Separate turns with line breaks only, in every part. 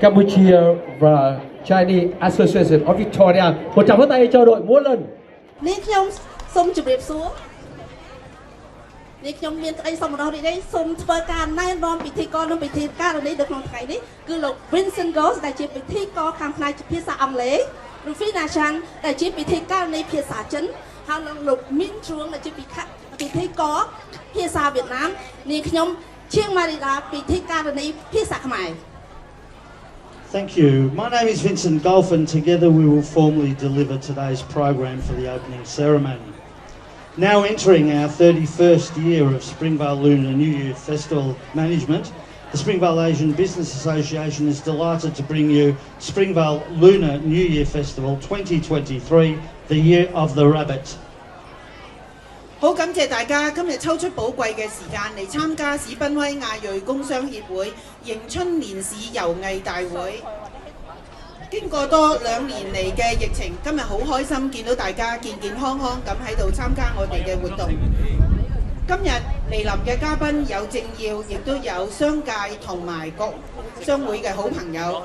Campuchia và Chinese Association of Victoria. Một tràng vỗ tay cho đội múa lân.
នេះខ្ញុំសូមជម្រាបសួរនេះខ្ញុំមានស្ដីសមរបស់នេះសូមធ្វើការណែនាំពិធីករនិងពិធីការនេះនៅក្នុងថ្ងៃនេះគឺលោក Vincent Goss ដែលជាពិធីករខាងផ្នែកភាសាអង់គ្លេសលោក Fina Chan ដែលជាពិធីករនៃភាសាចិនហើយលោក Min Chuang ដែលជាពិធីករភាសាវៀតណាមនាងខ្ញុំជាងម៉ារីដាពិធីករនៃភាសាខ្មែរ
Thank you. My name is Vincent Goff and together we will formally deliver today's program for the opening ceremony. Now entering our 31st year of Springvale Lunar New Year Festival management, the Springvale Asian Business Association is delighted to bring you Springvale Lunar New Year Festival 2023, the Year of the Rabbit.
好感謝大家今日抽出寶貴嘅時間嚟參加史賓威亞裔工商協會迎春年市遊藝大會。經過多2年嚟嘅疫情，今日好開心見到大家健健康康咁喺度參加我哋嘅活動。今日嚟臨嘅嘉賓有政要，亦都有商界同埋各商會嘅好朋友。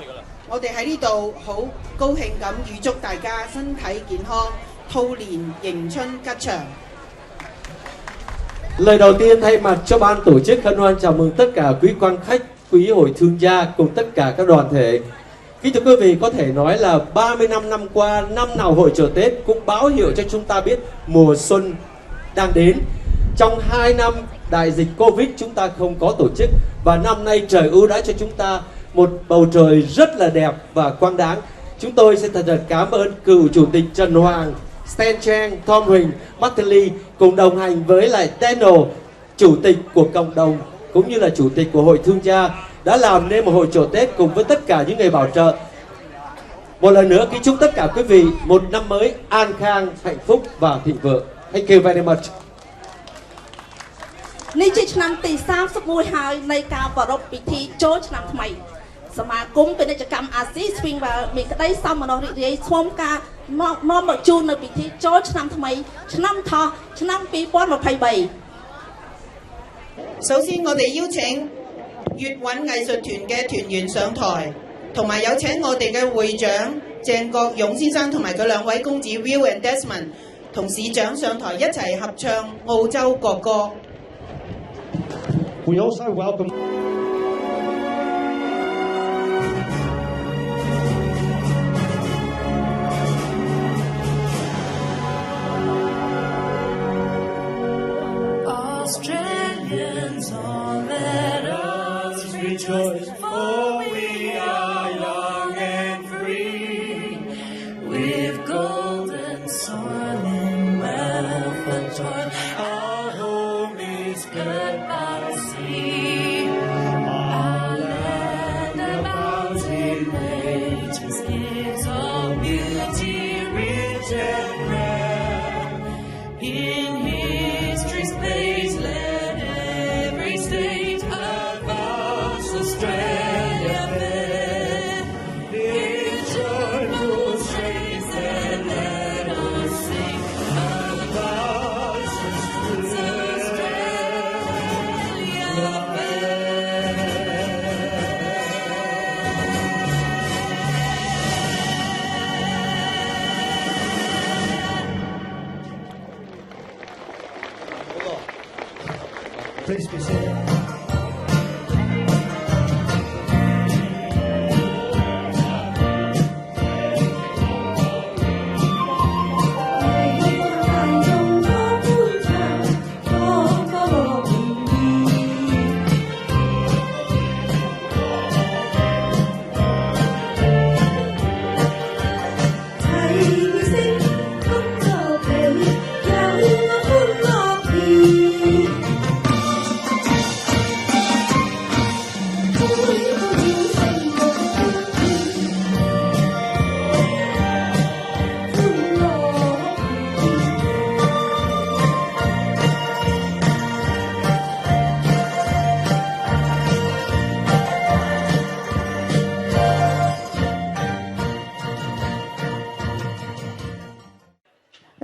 我哋喺呢度好高興咁預祝大家身體健康，兔年迎春吉祥。
Lời đầu tiên thay mặt cho ban tổ chức hân hoan chào mừng tất cả quý quan khách, quý hội thương gia cùng tất cả các đoàn thể. Kính thưa quý vị, có thể nói là 35 năm qua, năm nào hội chợ Tết cũng báo hiệu cho chúng ta biết mùa xuân đang đến. Trong 2 năm đại dịch Covid chúng ta không có tổ chức và năm nay trời ưu đãi cho chúng ta một bầu trời rất là đẹp và quang đáng. Chúng tôi xin thật cảm ơn cựu chủ tịch Trần Hoàng, Stan Chang, Tom Huỳnh, Martin Lee cùng đồng hành với lại Daniel, chủ tịch của cộng đồng cũng như là chủ tịch của hội thương gia đã làm nên một hội chợ Tết cùng với tất cả những người bảo trợ. Một lần nữa kính chúc tất cả quý vị một năm mới an khang, hạnh phúc và thịnh vượng. Thank you very much.
នេះជាឆ្នាំទី31ហើយនៃការប្រារព្ធពិធីចូលឆ្នាំថ្មីសមាគមពាណិជ្ជកម្មអាស៊ី Springvale មានក្តីសោមនស្សរីករាយស្វមការនាំមកជូននៅពិធីចូលឆ្នាំថ្មីឆ្នាំថោះឆ្នាំ2023
首先，我哋邀請粵韻藝術團嘅團員上台，同埋有請我哋嘅會長鄭國勇先生同埋佢2位公子 Will and Desmond 同市長上台一齊合唱澳洲國歌。
We also welcome
Australians, all let us rejoice, for we are young and free, with golden soil and wealth untold. Our home is good by sea, our land of mountain ranges gives all beauty rich and rare. In history's page, let every state of us Australia bear. In joyful strains, then let us sing of us Australia fair.
Please be seated.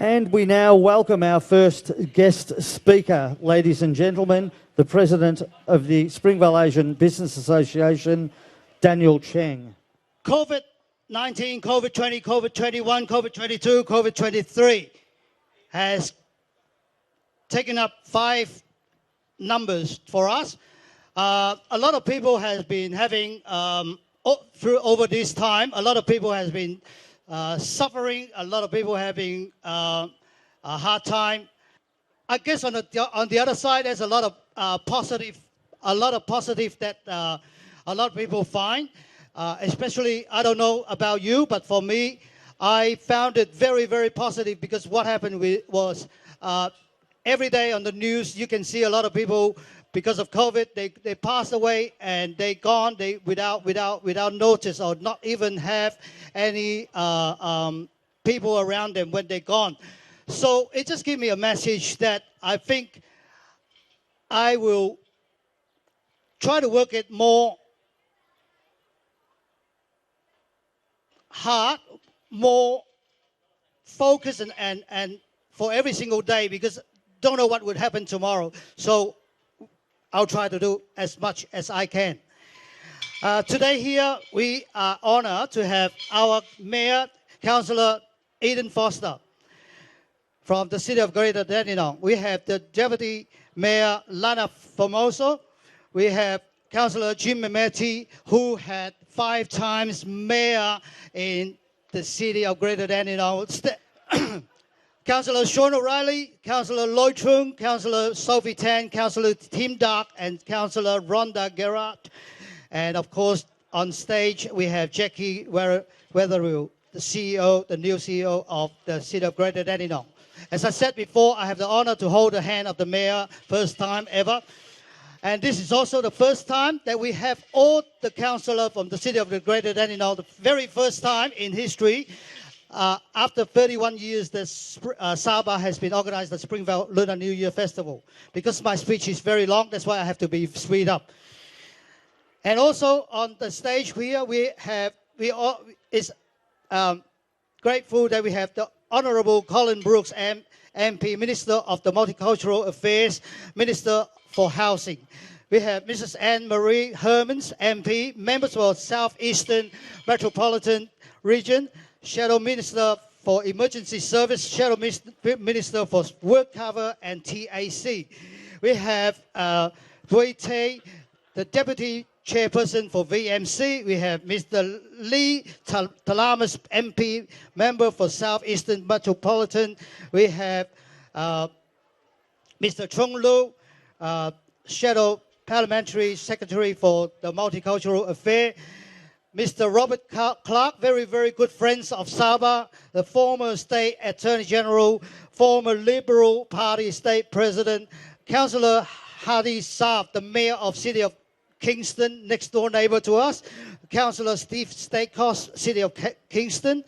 And we now welcome our first guest speaker, ladies and gentlemen, the President of the Springvale Asian Business Association, Daniel Cheng. COVID-19, COVID-20, COVID-21, COVID-22, COVID-23 has taken up 5 numbers for us. A lot of people has been having, over this time, a lot of people has been suffering, a lot of people having a hard time. I guess on the other side, there's a lot of positive that a lot of people find. Especially, I don't know about you, but for me, I found it very, very positive because what happened was every day on the news, you can see a lot of people, because of COVID, they passed away and they gone without notice or not even have any people around them when they're gone. So it just gave me a message that I think I will try to work it more hard, more focused and for every single day, because don't know what would happen tomorrow. So I'll try to do as much as I can. Today here, we are honored to have our Mayor, Councillor Eden Foster from the City of Greater Dandenong. We have the Deputy Mayor, Lana Formoso. We have Councillor Jim Memeti, who had 5 times mayor in the City of Greater Dandenong. Councillor Sean O'Reilly, Councillor Lloyd Chung, Councillor Sophie Tan, Councillor Tim Dark, and Councillor Rhonda Gerard. And of course, on stage, we have Jackie Weatherall, the new CEO of the City of Greater Dandenong. As I said before, I have the honor to hold the hand of the mayor, first time ever. And this is also the first time that we have all the councillors from the City of the Greater Dandenong, the very first time in history. After 31 years, the Sabah has been organized the Springvale Lunar New Year Festival. Because my speech is very long, that's why I have to be speed up. And also on the stage here, it's grateful that we have the Honourable Colin Brooks, MP, Minister of the Multicultural Affairs, Minister for Housing. We have Mrs. Anne-Marie Hermans, MP, members for South Eastern Metropolitan Region, Shadow Minister for Emergency Service, Shadow Minister for Work Cover and TAC. We have Wei Tay, the Deputy Chairperson for VMC. We have Mr. Lee Talamas, MP, member for South Eastern Metropolitan. We have Mr. Chung Lu, Shadow Parliamentary Secretary for the Multicultural Affair. Mr. Robert Clark, very, very good friends of Sabah, the former State Attorney General, former Liberal Party State President, Councillor Hadi Saab, the Mayor of City of Kingston, next door neighbor to us, Councillor Steve Stakos, City of Kingston.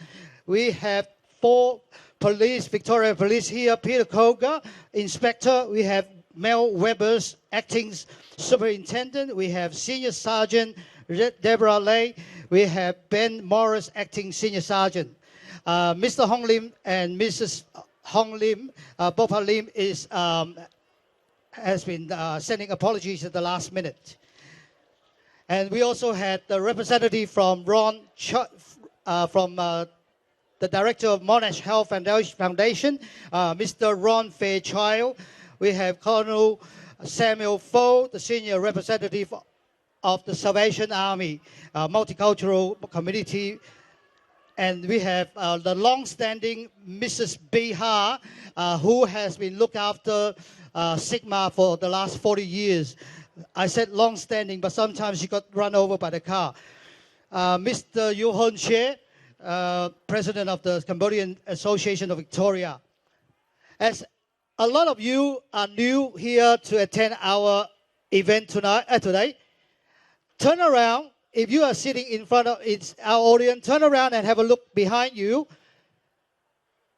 We have 4 police, Victoria Police here, Peter Koga, Inspector. We have Mel Webbers, Acting Superintendent. We have Senior Sergeant Deborah Lay. We have Ben Morris, Acting Senior Sergeant. Mr. Hong Lim and Mrs. Hong Lim, Bopa Lim has been sending apologies at the last minute. And we also had the representative from the Director of Monash Health Foundation, Mr. Ron Fairchild. We have Colonel Samuel Foh, the Senior Representative of the Salvation Army, Multicultural Community. And we have the long-standing Mrs. Bihar, who has been looked after Sigma for the last 40 years. I said long-standing, but sometimes she got run over by the car. Mr. Yu Hon Che, President of the Cambodian Association of Victoria. As a lot of you are new here to attend our event today, turn around. If you are sitting in front of our audience, turn around and have a look behind you.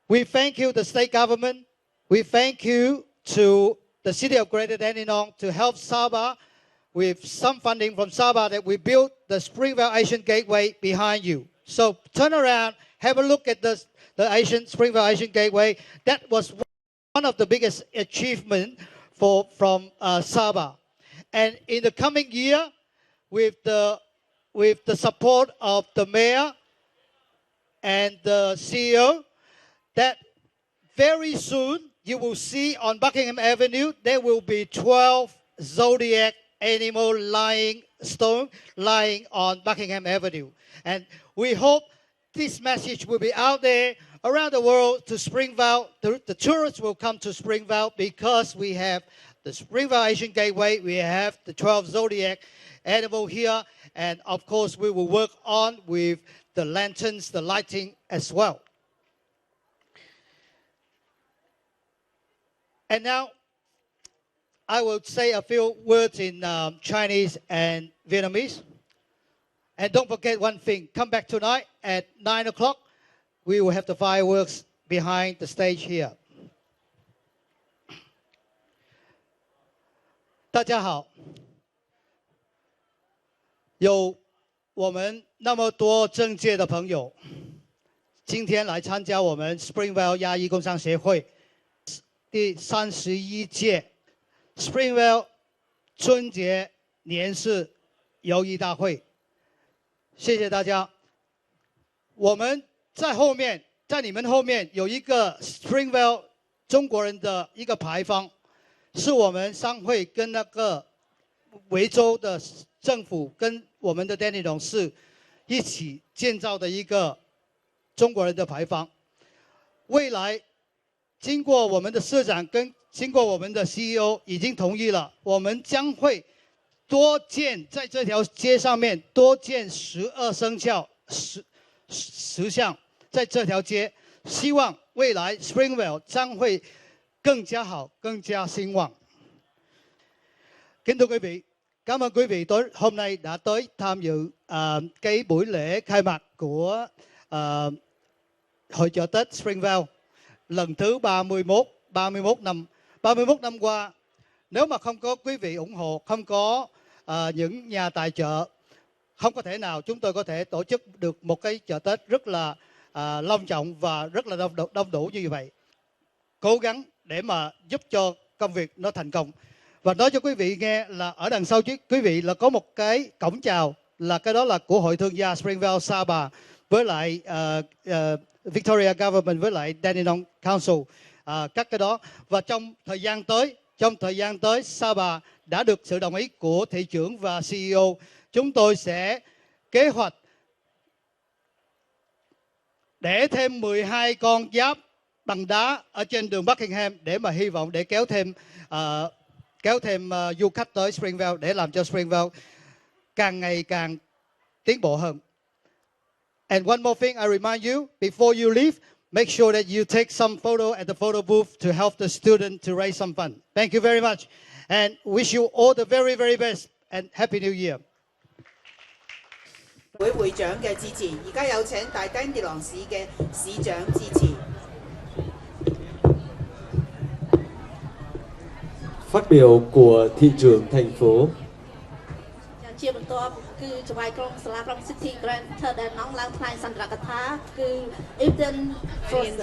We thank you, the state government. We thank you to the City of Greater Dandenong to help Sabah with some funding from Sabah that we built the Springvale Asian Gateway behind you. So turn around, have a look at the Springvale Asian Gateway. That was one of the biggest achievements from Sabah. And in the coming year, with the with the support of the mayor and the CEO, that very soon you will see on Buckingham Avenue there will be 12 zodiac animal stone lying on Buckingham Avenue. And we hope this message will be out there around the world to Springvale. The tourists will come to Springvale because we have the Springvale Asian Gateway, we have the 12 zodiac animal here, and of course we will work on with the lanterns, the lighting as well. And now I will say a few words in Chinese and Vietnamese. And don't forget one thing, come back tonight at 9 o'clock. We will have the fireworks behind the stage here. 大家好，有我们那么多政界的朋友，今天来参加我们 Springvale 亚裔工商协会第31届 Springvale 春节年式游艺大会。谢谢大家。我们在后面，在你们后面有一个 Springvale 中国人的一个牌坊，是我们商会跟那个维州的政府跟我们的 Dandenong 市一起建造的一个中国人的牌坊。未来经过我们的社长跟经过我们的 CEO 已经同意了，我们将会多建在这条街上面多建12生肖10项，在这条街，希望未来 Springvale 将会更加好，更加兴旺。Kính thưa quý vị, cảm ơn quý vị hôm nay đã tới tham dự cái buổi lễ khai mạc của hội chợ Tết Springvale lần thứ 31 năm qua. Nếu mà không có quý vị ủng hộ, không có những nhà tài trợ, không có thể nào chúng tôi có thể tổ chức được một cái chợ Tết rất là long trọng và rất là đông đủ như vậy. Cố gắng để mà giúp cho công việc nó thành công. Và nói cho quý vị nghe là ở đằng sau quý vị là có một cái cổng chào, là cái đó là của Hội Thương gia Springvale Sapa với lại Victoria Government với lại Dandenong Council, các cái đó. Và trong thời gian tới Sapa đã được sự đồng ý của thị trưởng và CEO. Chúng tôi sẽ kế hoạch để thêm 12 con giáp bằng đá ở trên đường Buckingham để mà hy vọng để kéo thêm du khách tới Springvale để làm cho Springvale càng ngày càng tiến bộ hơn. And one more thing I remind you, before you leave, make sure that you take some photo at the photo booth to help the student to raise some fund. Thank you very much and wish you all the very, very best and Happy New Year.
會長嘅致辭，而家有請大丹地朗市嘅市長致辭。
Phát biểu của thị trưởng thành phố.
ជាបន្ទាប់គឺចង្វាយក្រុងសាលាក្រុង City Grand Dandenong ឡើងថ្លែងសន្ទរកថាគឺ Eden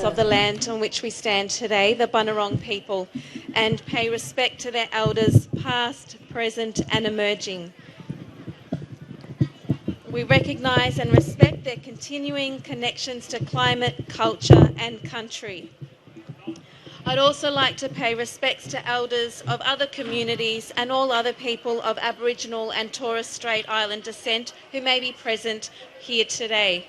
of the land on which we stand today, the Bunurong people, and pay respect to their elders past, present and emerging. We recognise and respect their continuing connections to climate, culture and country. I'd also like to pay respects to elders of other communities and all other people of Aboriginal and Torres Strait Island descent who may be present here today.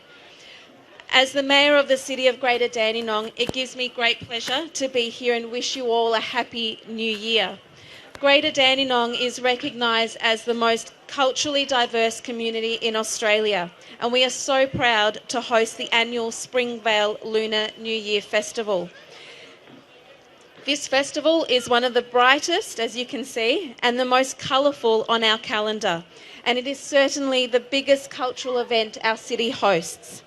As the Mayor of the City of Greater Dandenong, it gives me great pleasure to be here and wish you all a happy new year. Greater Dandenong is recognised as the most culturally diverse community in Australia, and we are so proud to host the annual Springvale Lunar New Year Festival. This festival is one of the brightest, as you can see, and the most colourful on our calendar, and it is certainly the biggest cultural event our city hosts.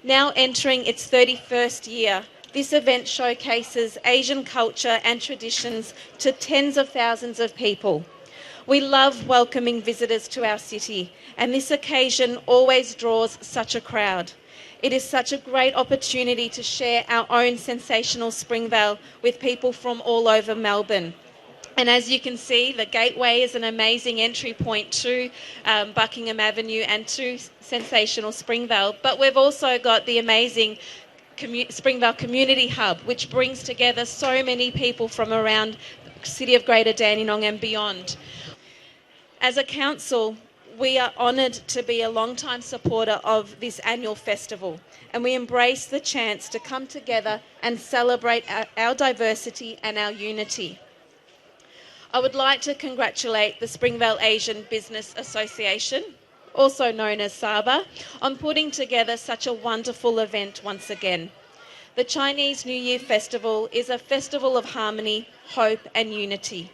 Now entering its 31st year, this event showcases Asian culture and traditions to tens of thousands of people. We love welcoming visitors to our city, and this occasion always draws such a crowd. It is such a great opportunity to share our own sensational Springvale with people from all over Melbourne. And as you can see, the gateway is an amazing entry point to Buckingham Avenue and to sensational Springvale. But we've also got the amazing Springvale Community Hub, which brings together so many people from around the city of Greater Dandenong and beyond. As a council, we are honoured to be a long-time supporter of this annual festival, and we embrace the chance to come together and celebrate our diversity and our unity. I would like to congratulate the Springvale Asian Business Association, also known as SABA, on putting together such a wonderful event once again. The Chinese New Year Festival is a festival of harmony, hope and unity.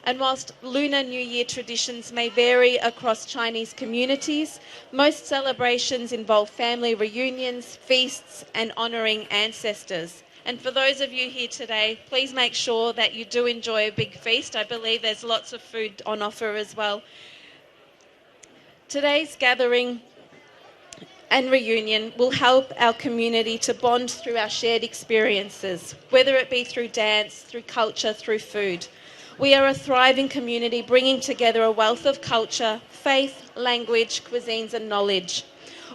And whilst Lunar New Year traditions may vary across Chinese communities, most celebrations involve family reunions, feasts and honouring ancestors. And for those of you here today, please make sure that you do enjoy a big feast. I believe there's lots of food on offer as well. Today's gathering and reunion will help our community to bond through our shared experiences, whether it be through dance, through culture, through food. We are a thriving community bringing together a wealth of culture, faith, language, cuisines and knowledge.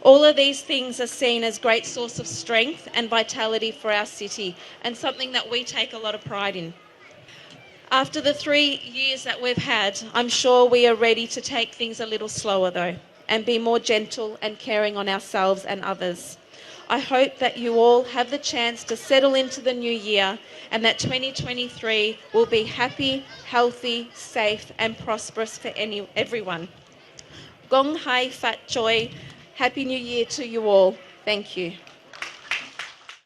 All of these things are seen as great source of strength and vitality for our city, and something that we take a lot of pride in. After the 3 years that we've had, I'm sure we are ready to take things a little slower though, and be more gentle and caring on ourselves and others. I hope that you all have the chance to settle into the new year and that 2023 will be happy, healthy, safe and prosperous for everyone. Gong Hai Fat Choi. Happy New Year to you all. Thank you.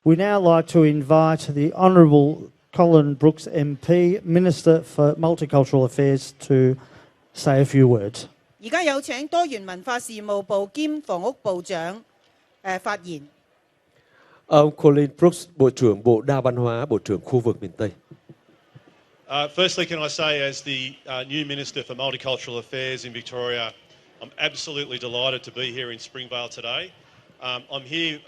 We now like to invite the Honourable Colin Brooks MP, Minister for Multicultural Affairs, to say a few words.
而家有請多元文化事務部兼房屋部長發言。
Ông Colin Brooks, Bộ trưởng Bộ Đa văn hóa, Bộ trưởng khu vực miền Tây.
Firstly, can I say, as the new Minister for Multicultural Affairs in Victoria, I'm absolutely delighted to be here in Springvale today. I'm here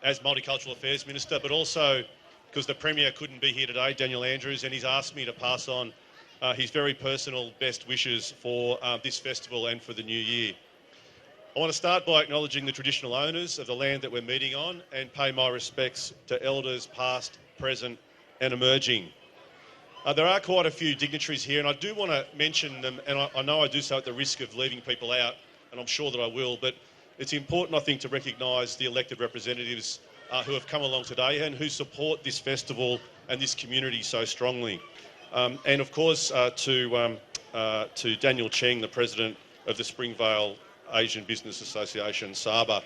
as Multicultural Affairs Minister, but also because the Premier couldn't be here today, Daniel Andrews, and he's asked me to pass on his very personal best wishes for this festival and for the new year. I want to start by acknowledging the traditional owners of the land that we're meeting on and pay my respects to elders past, present and emerging. There are quite a few dignitaries here, and I do want to mention them, and I know I do so at the risk of leaving people out, and I'm sure that I will, but it's important, I think, to recognise the elected representatives who have come along today and who support this festival and this community so strongly. And of course, to Daniel Cheng, the President of the Springvale Asian Business Association, SABA,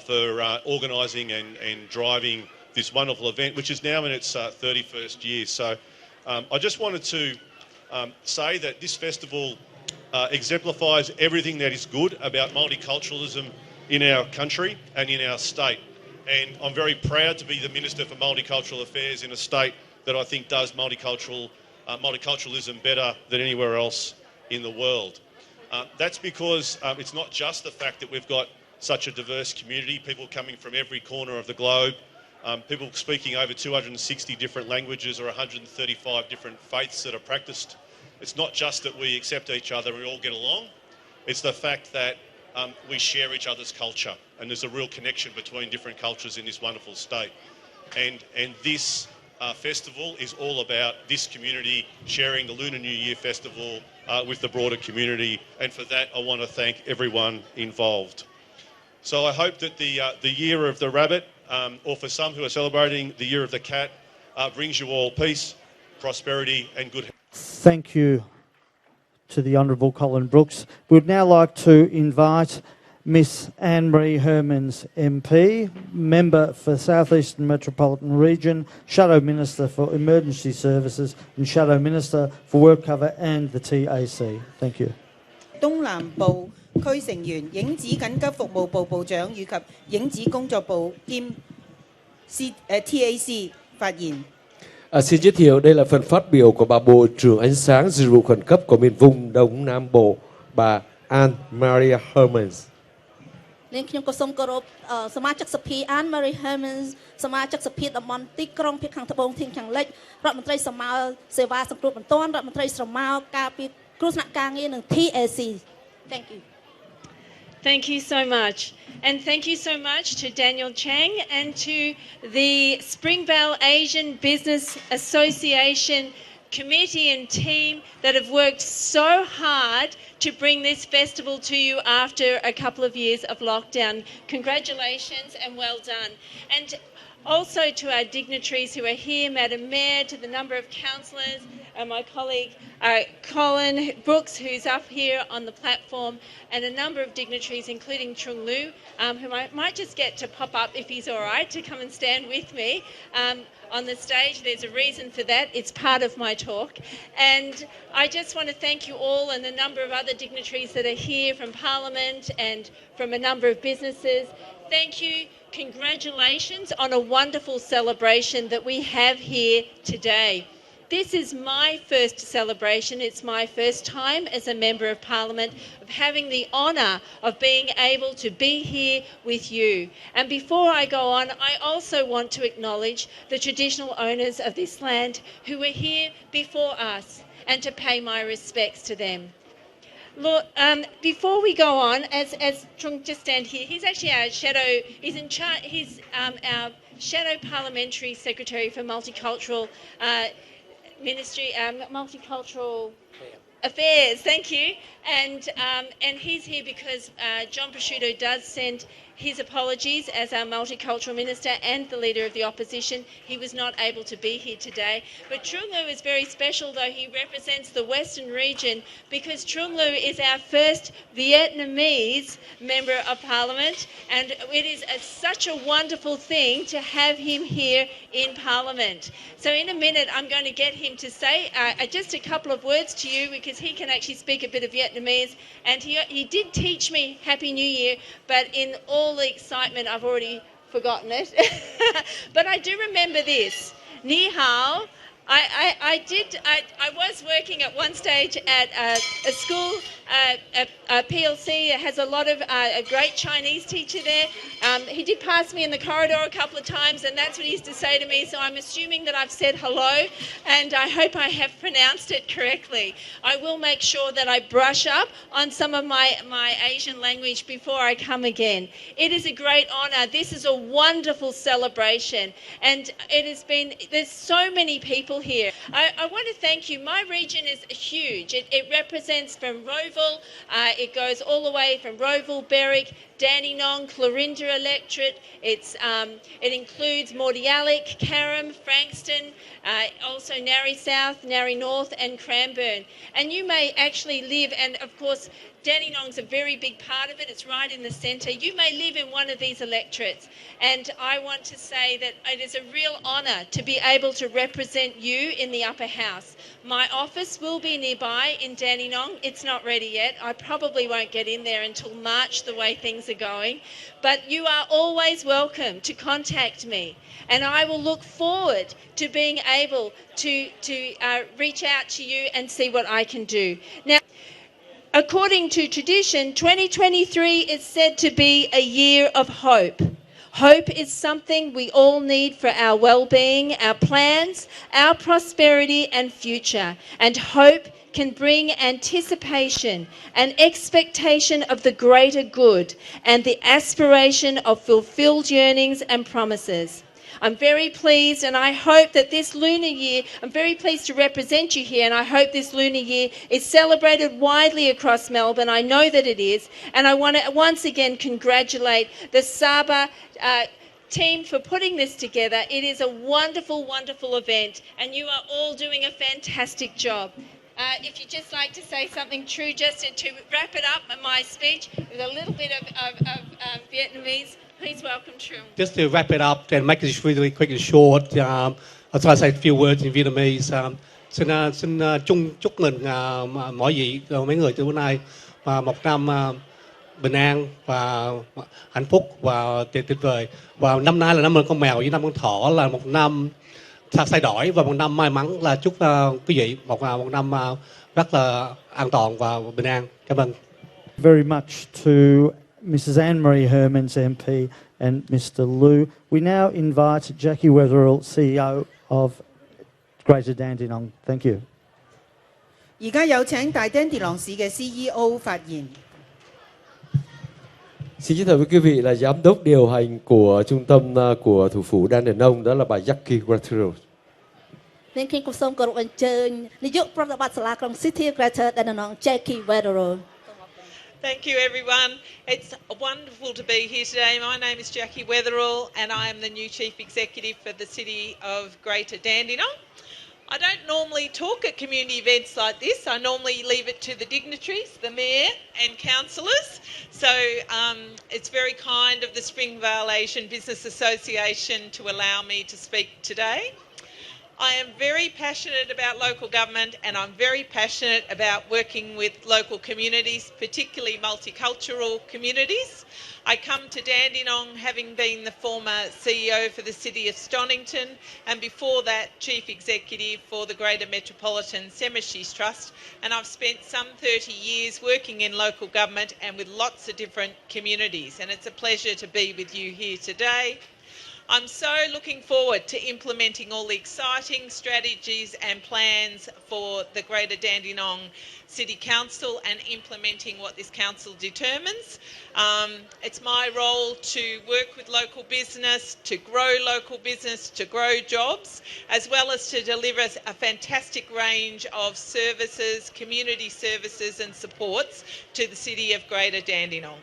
for organising and driving this wonderful event, which is now in its 31st year. So I just wanted to say that this festival exemplifies everything that is good about multiculturalism in our country and in our state. And I'm very proud to be the Minister for Multicultural Affairs in a state that I think does multiculturalism better than anywhere else in the world. That's because it's not just the fact that we've got such a diverse community, people coming from every corner of the globe, people speaking over 260 different languages or 135 different faiths that are practiced. It's not just that we accept each other and we all get along, it's the fact that we share each other's culture, and there's a real connection between different cultures in this wonderful state. And this festival is all about this community sharing the Lunar New Year Festival with the broader community, and for that I want to thank everyone involved. So I hope that the Year of the Rabbit, or for some who are celebrating the Year of the Cat, brings you all peace, prosperity and good health.
Thank you to the Honourable Colin Brooks. We'd now like to invite Miss Anne-Marie Hermans MP, Member for South Eastern Metropolitan Region, Shadow Minister for Emergency Services and Shadow Minister for Work Cover and the TAC. Thank you.
東南部區成員、影子緊急服務部部長以及影子工作部兼TAC 發言。
Xin giới thiệu đây là phần phát biểu của bà Bộ trưởng Ánh sáng Dịch vụ khẩn cấp của miền vùng Đông Nam Bộ, bà Anne-Marie Hermans.
នាងខ្ញុំក៏សូមគោរពសមាជិកសភា Anne Marie Hermans សមាជិកសភាតំបន់ទីក្រុងភាគខាងត្បូងធាងខាងលិចរដ្ឋមន្ត្រីស្រមោលសេវាសង្គ្រោះបន្ទាន់រដ្ឋមន្ត្រីស្រមោលការពារគ្រោះថ្នាក់ការងារនិង TAC Thank you
Thank you so much. And thank you so much to Daniel Chang and to the Springvale Asian Business Association committee and team that have worked so hard to bring this festival to you after a couple of years of lockdown. Congratulations and well done. And also to our dignitaries who are here, Madam Mayor, to the number of councillors, and my colleague Colin Brooks, who's up here on the platform, and a number of dignitaries, including Trung Lu, who I might just get to pop up if he's all right, to come and stand with me on the stage. There's a reason for that. It's part of my talk. And I just want to thank you all and a number of other dignitaries that are here from Parliament and from a number of businesses. Thank you. Congratulations on a wonderful celebration that we have here today. This is my first celebration. It's my first time as a Member of Parliament of having the honour of being able to be here with you. And before I go on, I also want to acknowledge the traditional owners of this land who were here before us and to pay my respects to them. Lord, before we go on, as Trung just stand here, he's actually our shadow. He's in charge. He's our shadow parliamentary secretary for multicultural ministry, multicultural affairs. Thank you. And he's here because John Prosciutto does send his apologies as our multicultural minister and the leader of the opposition. He was not able to be here today. But Trung Lu is very special, though he represents the Western region, because Trung Lu is our first Vietnamese Member of Parliament, and it is such a wonderful thing to have him here in Parliament. So in a minute I'm going to get him to say just a couple of words to you, because he can actually speak a bit of Vietnamese, and he did teach me Happy New Year, but in all the excitement I've already forgotten it. But I do remember this. Ni hao. I was working at one stage at a school, a PLC that has a lot of a great Chinese teacher there. He did pass me in the corridor a couple of times, and that's what he used to say to me. So I'm assuming that I've said hello, and I hope I have pronounced it correctly. I will make sure that I brush up on some of my Asian language before I come again. It is a great honour. This is a wonderful celebration, and it has been, there's so many people here. I want to thank you. My region is huge. It represents from Roeville, it goes all the way from Roeville, Berwick, Dandenong, Clorinda electorate. It includes Mordialloc, Carrum, Frankston, also Narre South, Narre North and Cranbourne. And you may actually live, and of course Dandenong's a very big part of it. It's right in the centre. You may live in one of these electorates, and I want to say that it is a real honour to be able to represent you in the upper house. My office will be nearby in Dandenong. It's not ready yet. I probably won't get in there until March, the way things are going. But you are always welcome to contact me, and I will look forward to being able to reach out to you and see what I can do. Now, according to tradition, 2023 is said to be a year of hope. Hope is something we all need for our well-being, our plans, our prosperity and future. And hope can bring anticipation and expectation of the greater good and the aspiration of fulfilled yearnings and promises. I'm very pleased, and I hope that this lunar year, I'm very pleased to represent you here, and I hope this lunar year is celebrated widely across Melbourne. I know that it is, and I want to once again congratulate the Sabah team for putting this together. It is a wonderful, wonderful event, and you are all doing a fantastic job. If you'd just like to say something true, just to wrap it up, my speech with a little bit of Vietnamese. Please welcome Trung.
Just to wrap it up and make it really quick and short, I'll try to say a few words in Vietnamese. Xin chúc mừng mọi vị mấy người từ bữa nay một năm bình an và hạnh phúc và tuyệt vời. Và năm nay là năm con mèo với năm con thỏ, là một năm thay đổi và một năm may mắn, là chúc quý vị một năm rất là an toàn và bình an. Cảm ơn.
Very much to Mrs. Anne-Marie Hermans, MP, and Mr. Liu. We now invite Jackie Weatherill, CEO of Greater Dandenong. Thank you.
而家有請大丁迪朗市嘅 CEO 發言。
Xin giới thiệu với quý vị là giám đốc điều hành của trung tâm của thủ phủ Dandenong, đó là bà Jackie Weatherill.
នាងខ្ញុំសូមគោរពអញ្ជើញនាយកប្រតិបត្តិសាលាក្រុង City Greater Dandenong Jackie Weatherill.
Thank you, everyone. It's wonderful to be here today. My name is Jackie Weatherill, and I am the new Chief Executive for the City of Greater Dandenong. I don't normally talk at community events like this. I normally leave it to the dignitaries, the Mayor and councillors. So it's very kind of the Springvale Asian Business Association to allow me to speak today. I am very passionate about local government, and I'm very passionate about working with local communities, particularly multicultural communities. I come to Dandenong having been the former CEO for the City of Stonington, and before that Chief Executive for the Greater Metropolitan Cemeteries Trust, and I've spent some 30 years working in local government and with lots of different communities, and it's a pleasure to be with you here today. I'm so looking forward to implementing all the exciting strategies and plans for the Greater Dandenong City Council and implementing what this council determines. It's my role to work with local business, to grow local business, to grow jobs, as well as to deliver a fantastic range of services, community services and supports to the City of Greater Dandenong.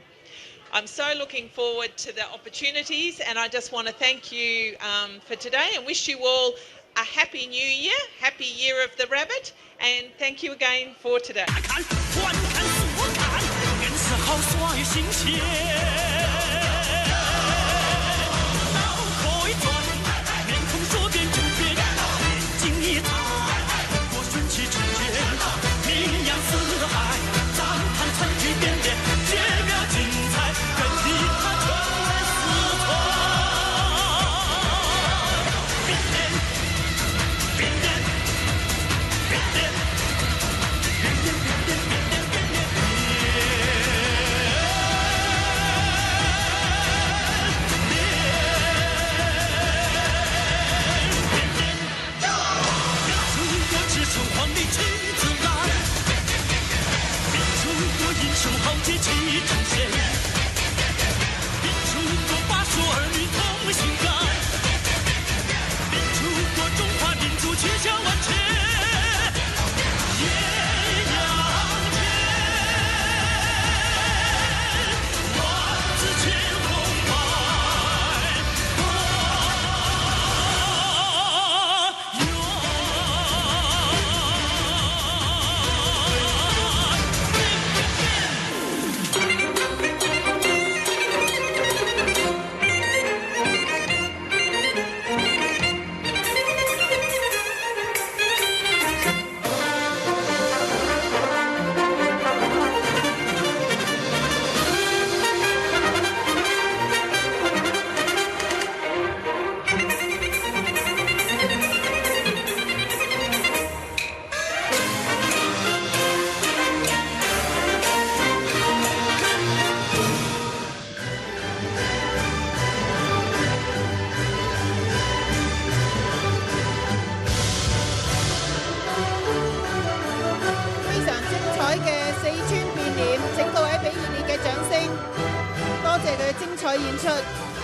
I'm so looking forward to the opportunities, and I just want to thank you for today and wish you all a happy new year, happy year of the rabbit, and thank you again for today.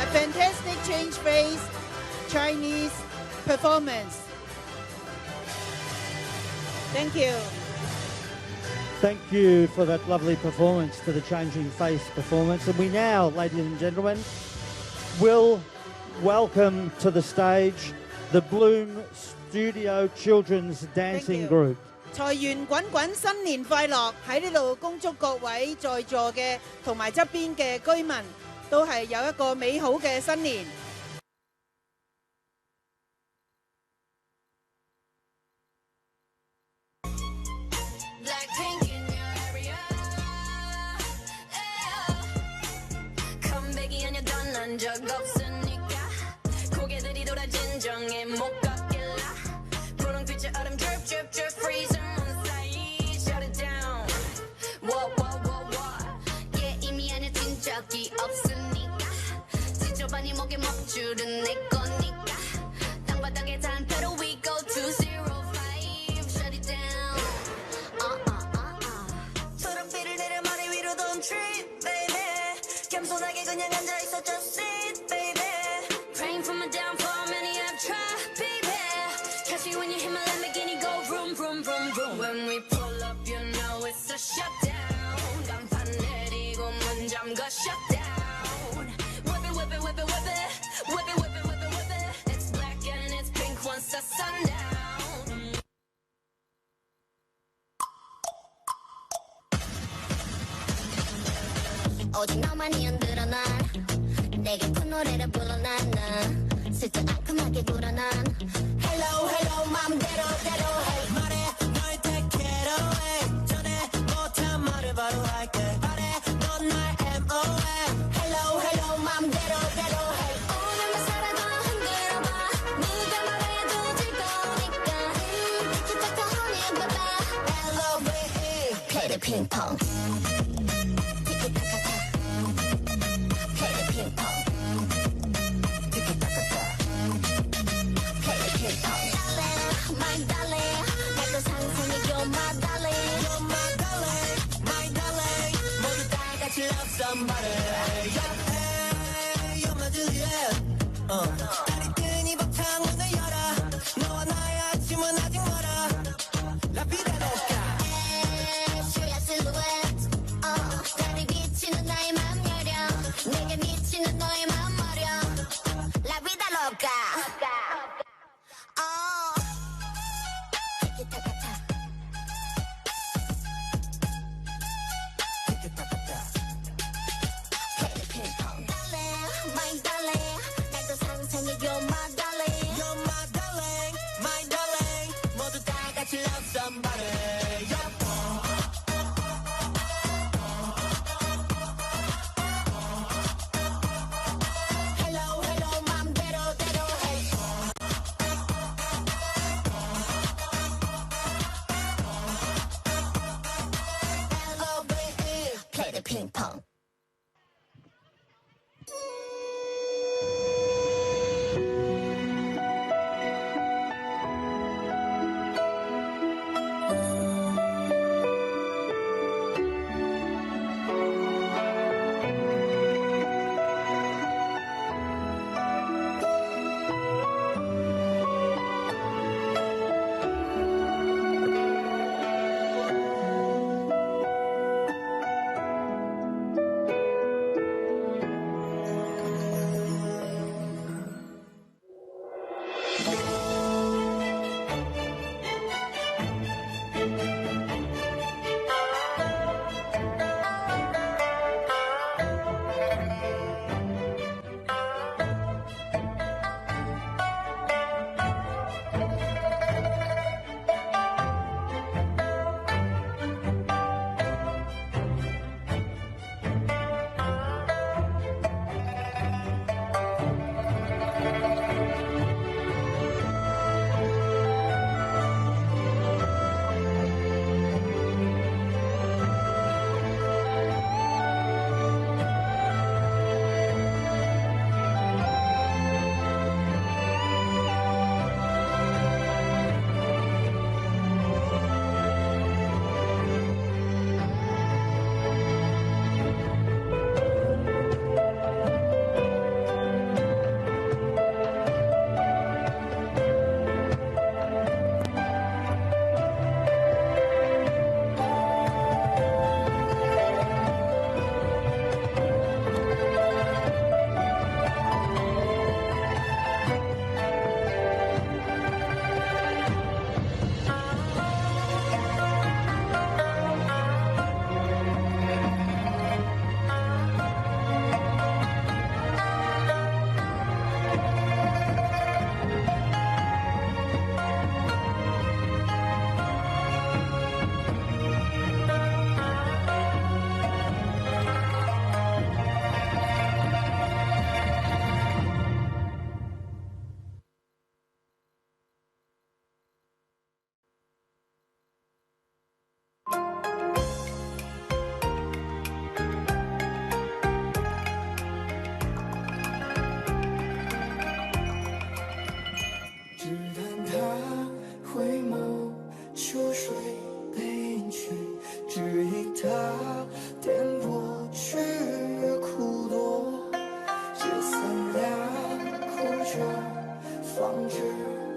A fantastic change phase Chinese performance. Thank you.
Thank you for that lovely performance, for the Changing Face performance. And we now, ladies and gentlemen, will welcome to the stage the Bloom Studio Children's Dancing Group.
財源滾滾，新年快樂！喺呢度恭祝各位在座嘅同埋側邊嘅居民都係有一個美好嘅新年。
줄은 내 거니까 땅바닥에 단표로 we go to 05 shut it down 초록빛을 내려 머리 위로 don't trip baby 겸손하게 그냥 앉아있어 just sit baby praying for my downfall many have tried baby catch you when you hit my Lamborghini go vroom vroom vroom vroom when we pull up you know it's a shutdown 간판 내리고 문 잠가 shutdown whip it whip it whip it whip it whip it whip it whip it whip it it's black and it's pink once the sundown 오직 너만이 흔들어 난 내게 큰 노래를 불러 난 슬쩍 앙큼하게 불어 난 Hello hello 맘대로 대로 hey 말해 널 take it away 전에 못한 말을 바로 할게 말해 넌 날 MOM Hello hello 맘대로 대로 hey 오늘만 살아도 흔들어봐 누가 말해도 질 거니까 티키타카 honey baby L-O-V-E play the ping pong Somebody, hey, you're my Juliet. 달이 뜬 이 벅창문을 열어. 너와 나의 아침은 아직 멀어. La vida loca. Julia silhouette. 달이 비치는 나의 맘 여려. 내게 미치는 너의 맘 머려. La vida loca.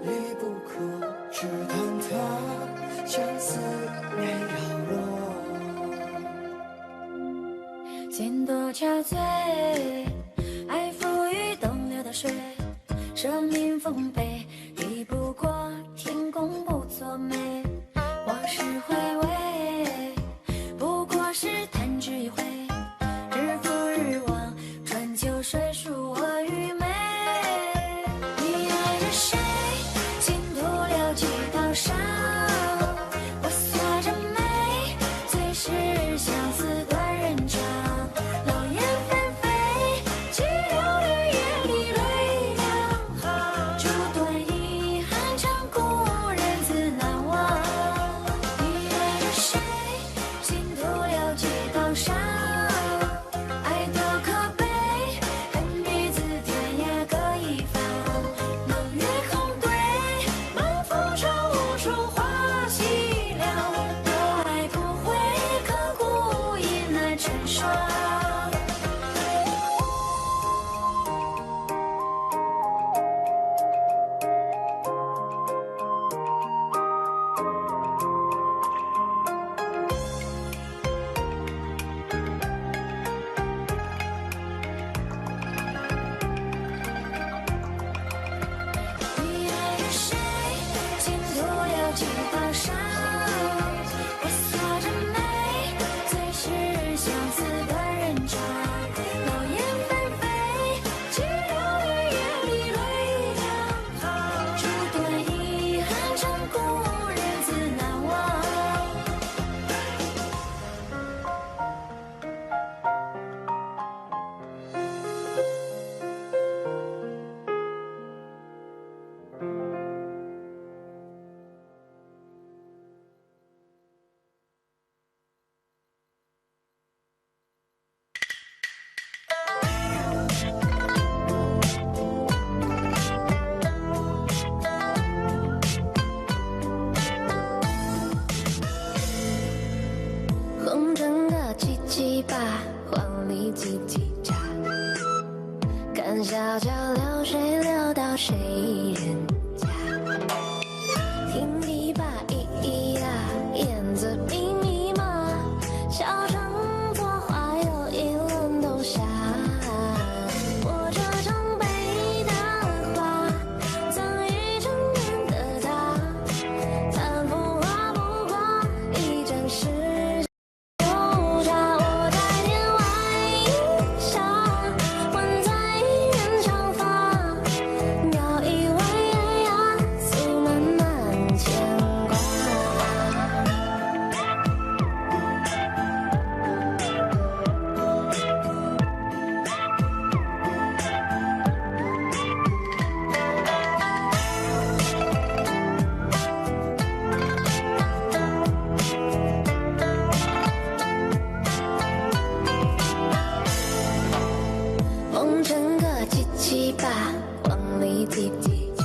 离不可，只叹它相思没摇落。
见多憔悴，爱浮于东流的水，生命丰沛，抵不过天公不作美。往事回味，不过是弹指一挥，日复日望，春秋水属我与美。你爱着谁？倾途流几道伤，我锁着眉，最是相思断人肠。流言纷飞，几流绿叶里泪两行，烛短遗憾长故人自难忘。你爱着谁？倾途流几道伤，爱多可悲，恨彼此天涯各一方。冷月空对，满浮沉无处话凄凉。多爱不悔，刻骨已难成双。你爱着谁？倾途流几道伤，我锁着眉，最是相思断人肠。流言纷飞，几流绿叶里泪两行，烛短遗憾长故人自难忘。红尘个七七八，黄历几几札，看小桥流水流到谁人家。听琵琶咿咿呀，燕子密密麻，小城作画有一轮冬夏。我这张北的花，赠予成年的他，叹浮华不过一阵时。就差我在天外一笑，问在一人长发，描一弯月牙，诉漫漫牵挂。红尘个七七八，黄历几几札，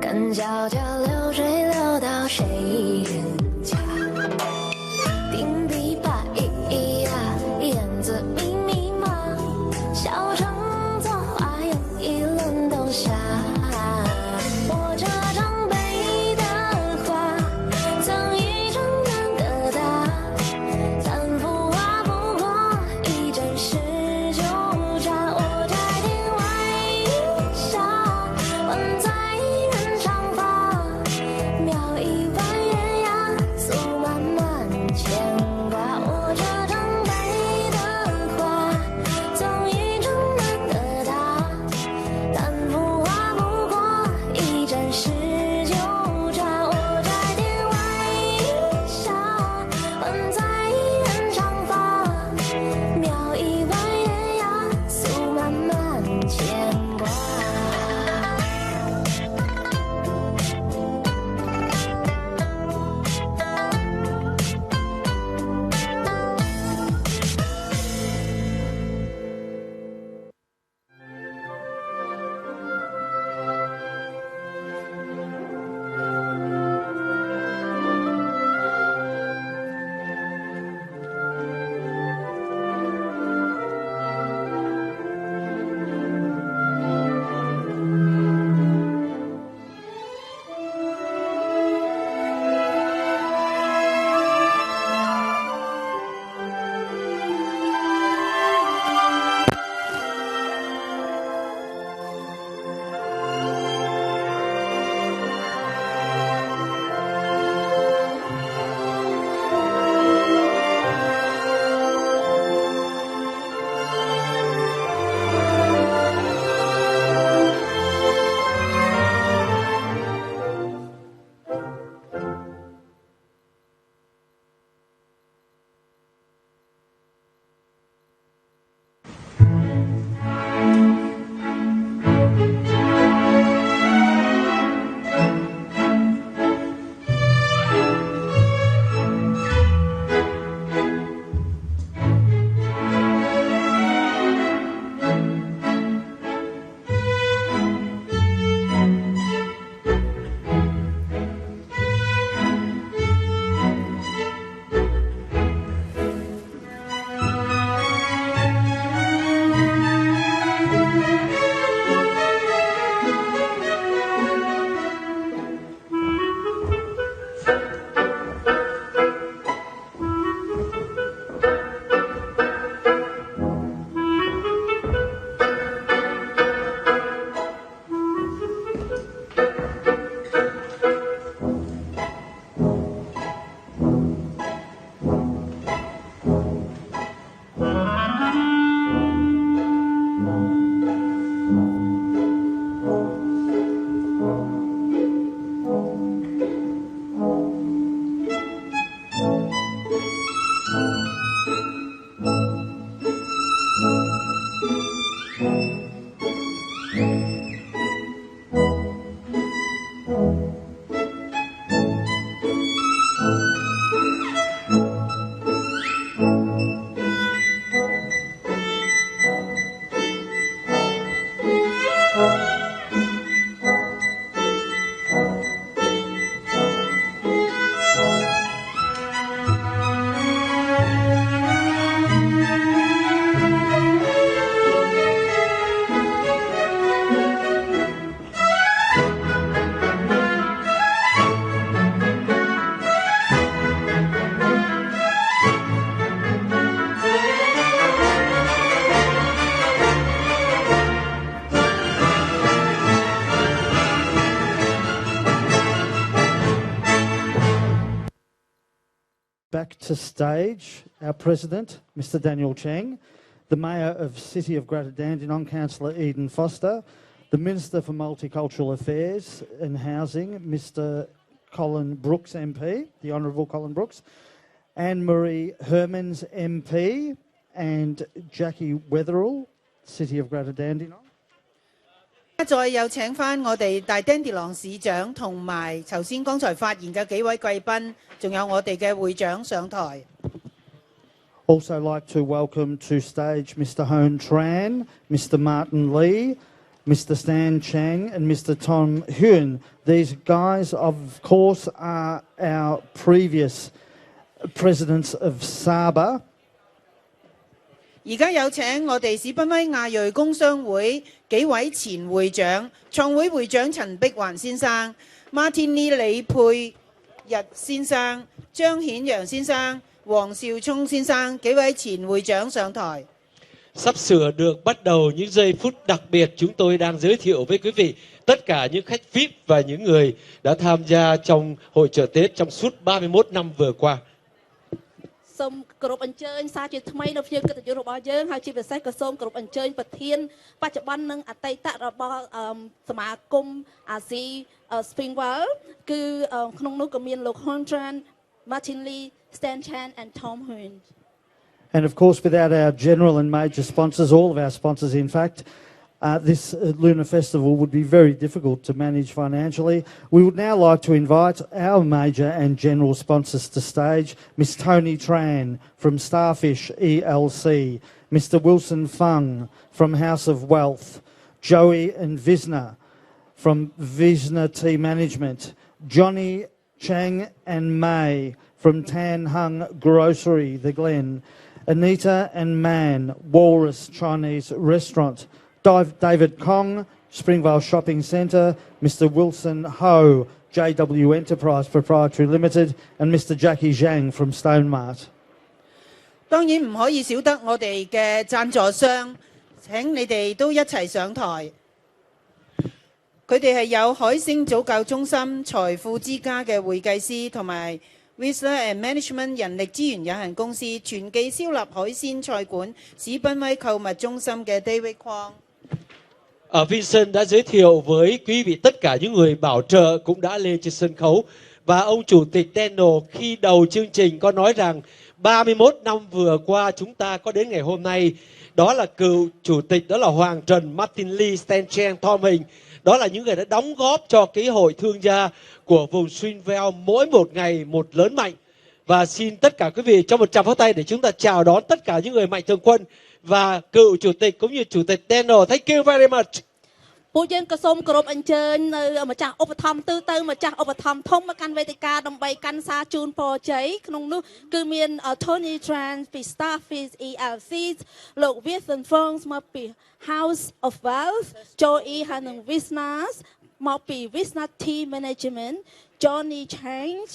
看小桥流水流到谁人家。听琵琶咿咿呀，燕子密密麻，小城作画有一轮冬夏。我这张北的花，赠予成年的他，叹浮华不过一阵时。就差我在天外一笑，问在一人长发，描一弯月牙，诉漫漫牵挂。我这张北的花，赠予成年的他，叹浮华不过一阵时。就差我在天外一笑，问在一人长发，描一弯月牙，诉漫漫牵挂。
back to stage our President, Mr Daniel Cheng, the Mayor of City of Greater Dandenong, Councillor Eden Foster, the Minister for Multicultural Affairs and Housing, Mr Colin Brooks MP, the Honourable Colin Brooks, Anne-Marie Hermans MP and Jackie Weatherall, City of Greater Dandenong.
再有請返我哋大丁迪朗市長同埋頭先剛才發言嘅幾位貴賓，仲有我哋嘅會長上台。
Also like to welcome to stage Mr Hone Tran, Mr Martin Lee, Mr Stan Chang and Mr Tom Huynh. These guys, of course, are our previous presidents of SABA.
而家有請我哋史賓威亞裔工商會幾位前會長，創會會長陳碧環先生、Martin Lee 李佩日先生、張顯陽先生、黃兆聰先生幾位前會長上台。
Sắp sửa được bắt đầu những giây phút đặc biệt, chúng tôi đang giới thiệu với quý vị tất cả những khách VIP và những người đã tham gia trong hội chợ Tết trong suốt 31 năm vừa qua.
សូមគោរពអញ្ជើញសារជាថ្មីនៅភ្ញៀវកិត្តិយសរបស់យើងហើយជាពិសេសក៏សូមគោរពអញ្ជើញប្រធានបច្ចុប្បន្ននិងអតីតរបស់សមាគមអាស៊ី Springvale គឺក្នុងនោះក៏មានលោក Hon Tran, Martin Lee, Stan Chan and Tom Huynh.
And of course, without our general and major sponsors, all of our sponsors in fact, this Lunar Festival would be very difficult to manage financially. We would now like to invite our major and general sponsors to stage, Miss Tony Tran from Starfish ELC, Mr Wilson Fung from House of Wealth, Joey and Visna from Visna Tea Management, Johnny Chang and May from Tan Hung Grocery, The Glen, Anita and Man, Walrus Chinese Restaurant, David Kong, Springvale Shopping Centre, Mr Wilson Ho, JW Enterprise Proprietary Limited and Mr Jackie Zhang from Stone Mart.
當然唔可以少得我哋嘅贊助商，請你哋都一齊上台。佢哋係有海星早教中心、財富之家嘅會計師同埋 Whistler and Management 人力資源有限公司、全記燒臘海鮮菜館、史賓威購物中心嘅 David Kwong。Vincent
đã giới thiệu với quý vị tất cả những người bảo trợ cũng đã lên trên sân khấu. Và ông Chủ tịch Dandenong khi đầu chương trình có nói rằng 31 năm vừa qua chúng ta có đến ngày hôm nay. Đó là cựu Chủ tịch, đó là Hoàng Trần, Martin Lee, Stan Chang, Tom Huynh. Đó là những người đã đóng góp cho cái hội thương gia của vùng Springvale mỗi một ngày một lớn mạnh. Và xin tất cả quý vị cho một tràng pháo tay để chúng ta chào đón tất cả những người mạnh thường quân và cựu chủ tịch cũng như chủ tịch Dandenong. Thank you very much.
ពួកយើងក៏សូមគោរពអញ្ជើញនៅម្ចាស់ឧបត្ថម្ភទូទៅម្ចាស់ឧបត្ថម្ភធំមកកាន់វេទិកាដើម្បីកាន់សារជូនពរជ័យក្នុងនោះគឺមាន Tony Tran ពី Starfish ELC លោក Wilson Fung មកពី House of Wealth, Joey ហើយនិង Visnas មកពី Visna Tea Management, Johnny Change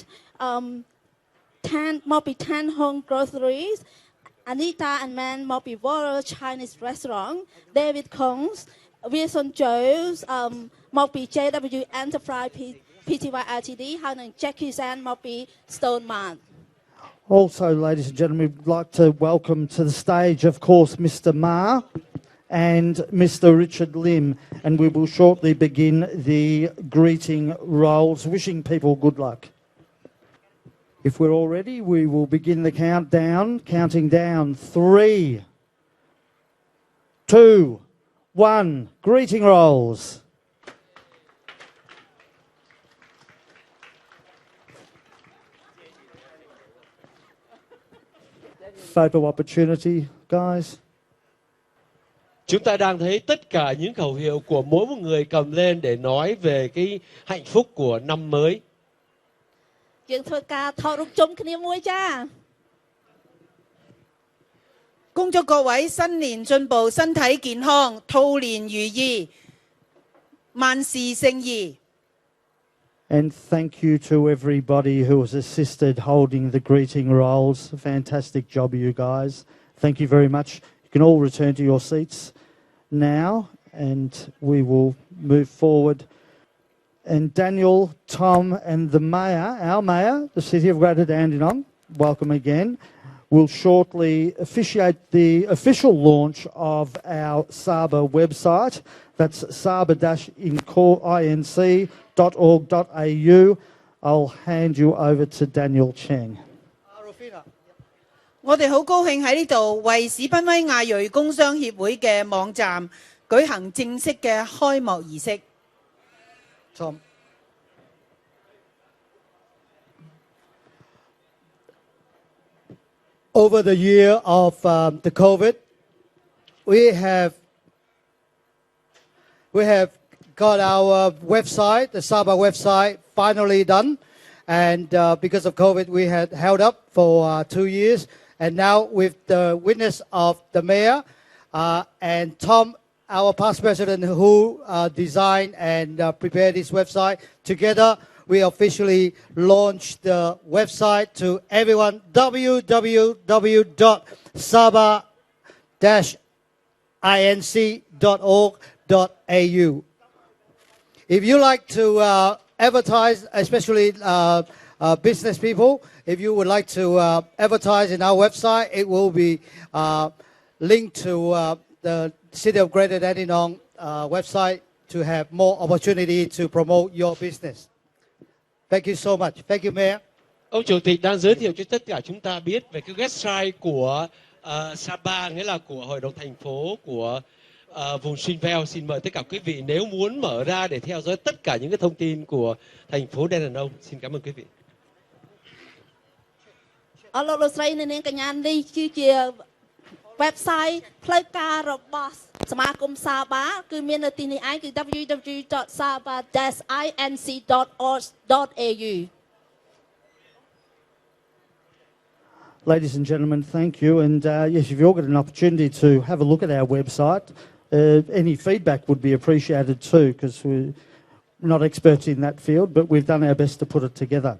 មកពី Tan Hung Groceries, Anita and Man មកពី Walrus Chinese Restaurant, David Kongs, Wilson Jones មកពី JW Enterprise Pty Ltd ហើយនិង Jackie Zhang មកពី Stone Mart.
Also, ladies and gentlemen, we'd like to welcome to the stage, of course, Mr Ma and Mr Richard Lim, and we will shortly begin the greeting rolls, wishing people good luck. If we're all ready, we will begin the countdown, counting down 3, 2, 1, greeting rolls. Photo opportunity, guys.
Chúng ta đang thấy tất cả những khẩu hiệu của mỗi một người cầm lên để nói về cái hạnh phúc của năm mới.
យើងធ្វើការថតរូបជុំគ្នាមួយចា
恭祝各位新年進步，身體健康，兔年如意，萬事勝意。
And thank you to everybody who has assisted holding the greeting rolls. Fantastic job, you guys. Thank you very much. You can all return to your seats now and we will move forward. And Daniel, Tom and the Mayor, our Mayor, the City of Greater Dandenong, welcome again. We'll shortly officiate the official launch of our SABA website. That's saba-inc.org.au. I'll hand you over to Daniel Cheng.
我哋好高興喺呢度為史賓威亞裔工商協會嘅網站舉行正式嘅開幕儀式。
Tom.
Over the year of the COVID, we have got our website, the Sabah website, finally done. And because of COVID, we had held up for 2 years. And now with the witness of the mayor and Tom, our past president, who designed and prepared this website, together we officially launched the website to everyone, www.sabah-inc.org.au. If you like to advertise, especially business people, if you would like to advertise in our website, it will be linked to the City of Greater Dandenong website to have more opportunity to promote your business. Thank you so much. Thank you, Mayor.
Ông Chủ tịch đang giới thiệu cho tất cả chúng ta biết về cái website của Sapa, nghĩa là của Hội đồng thành phố của vùng Springvale. Xin mời tất cả quý vị nếu muốn mở ra để theo dõi tất cả những cái thông tin của thành phố Dandenong. Xin cảm ơn quý vị.
អរលោកលោកស្រីនាងកញ្ញានេះគឺជា website ផ្លូវការរបស់សមាគមសាបាគឺមាននៅទីនេះឯងគឺ www.sabah-inc.org.au.
Ladies and gentlemen, thank you. And yes, if you'll get an opportunity to have a look at our website, any feedback would be appreciated too, because we're not experts in that field, but we've done our best to put it together.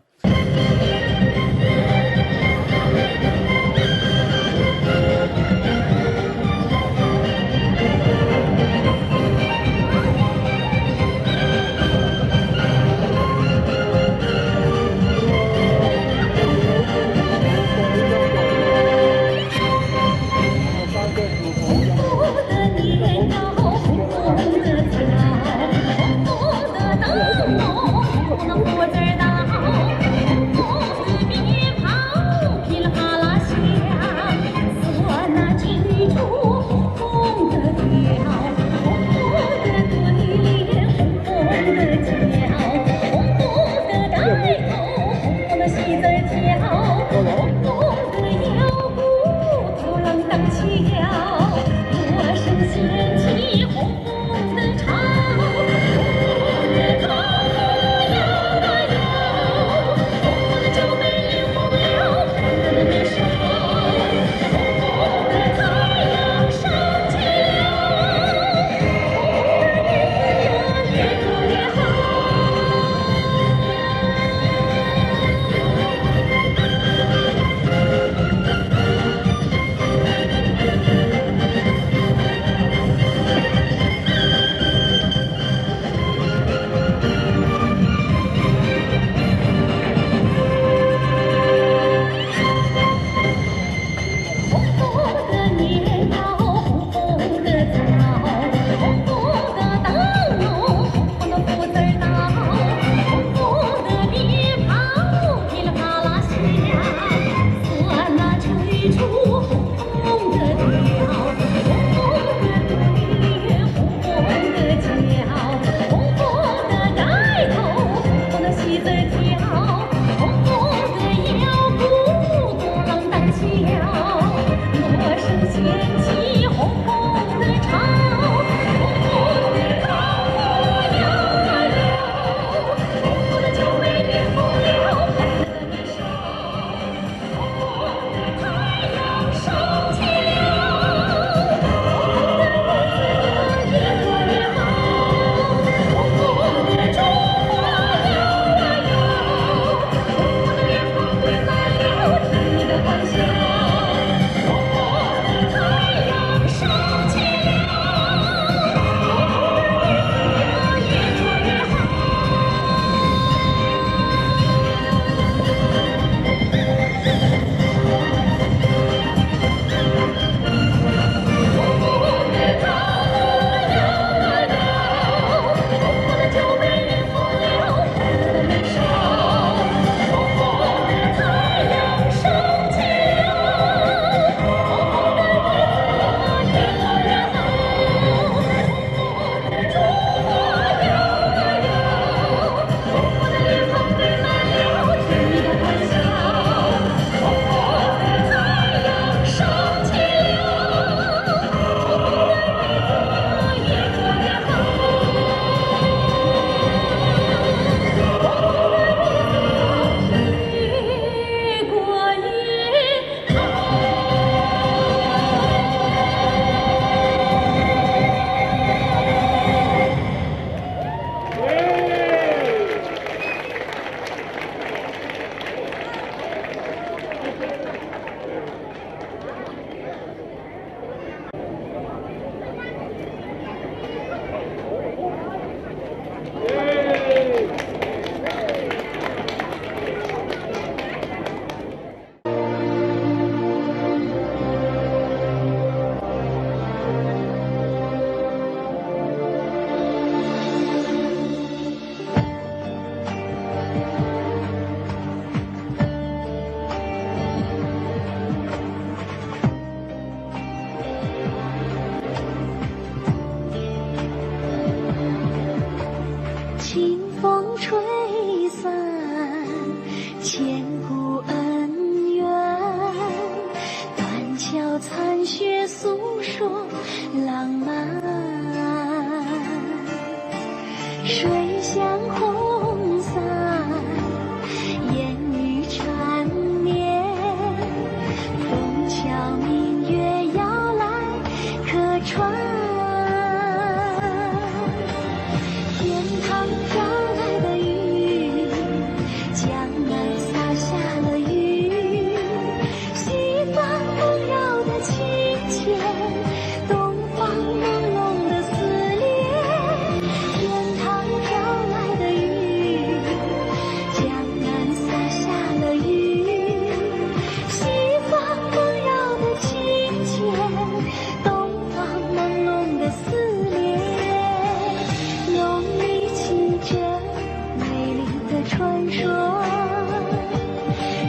传说，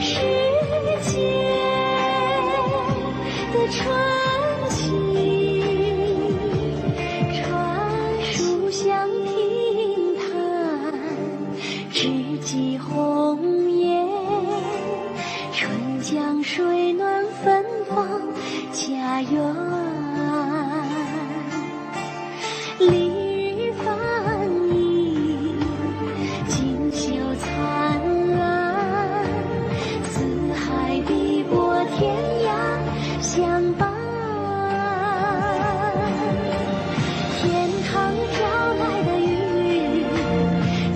世界的传奇，传书香听谈，知己红颜，春江水暖芬芳家园。丽日繁映，锦绣灿烂，四海碧波天涯相伴。天堂飘来的雨，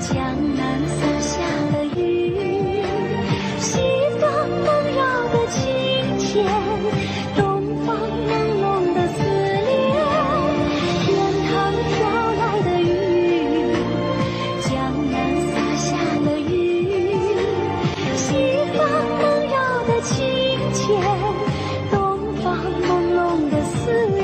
江南洒下的雨，西方梦绕的清浅，东方朦胧的思念。天堂飘来的雨，江南洒下的雨，西方梦绕的清浅，东方朦胧的思念。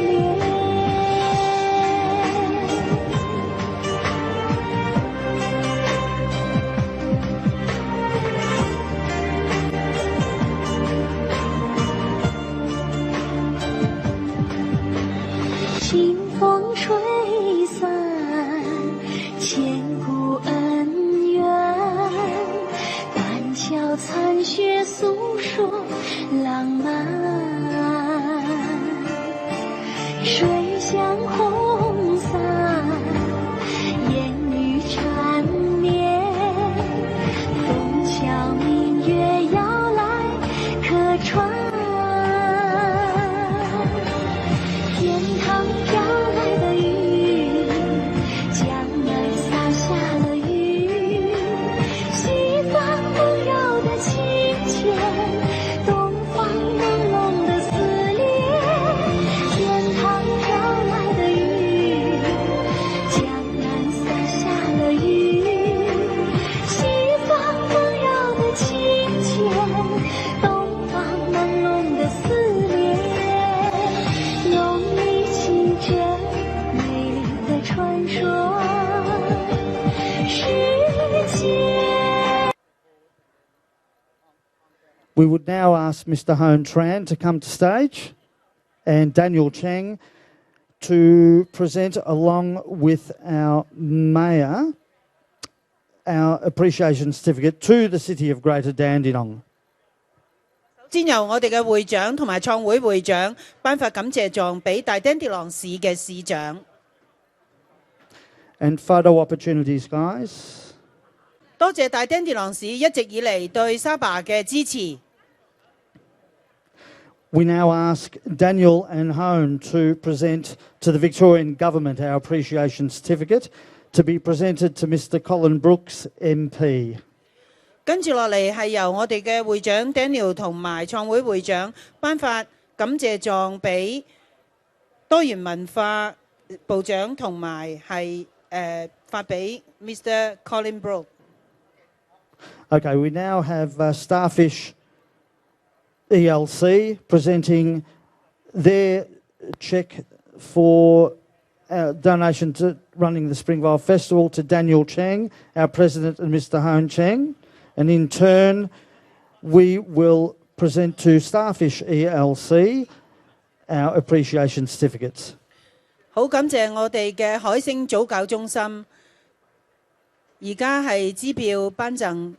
清风吹散千古恩怨，断桥残雪诉说浪漫。水乡红伞，烟雨缠绵，枫桥明月摇来客船。天堂飘来的雨，江南洒下的雨，西方梦绕的清浅，东方朦胧的思念。天堂飘来的雨，江南洒下的雨，西方梦绕的清浅，东方朦胧的思念。浓密情真，美丽的传说，世界。
We would now ask Mr. Hone Tran to come to stage and Daniel Cheng to present, along with our Mayor, our appreciation certificate to the City of Greater Dandenong.
先由我哋嘅會長同埋創會會長頒發感謝狀俾大丁迪朗市嘅市長。
And photo opportunities, guys.
多謝大丁迪朗市一直以嚟對沙巴嘅支持。
We now ask Daniel and Hone to present to the Victorian Government our appreciation certificate to be presented to Mr. Colin Brooks, MP.
跟住落嚟係由我哋嘅會長 Daniel 同埋創會會長頒發感謝狀俾多元文化部長同埋係發俾 Mr. Colin Brooks。Okay,
we now have Starfish ELC presenting their cheque for our donation to running the Springvale Festival to Daniel Cheng, our President, and Mr. Hone Cheng. And in turn, we will present to Starfish ELC our appreciation certificates.
好感謝我哋嘅海星早教中心，而家係支票頒贈。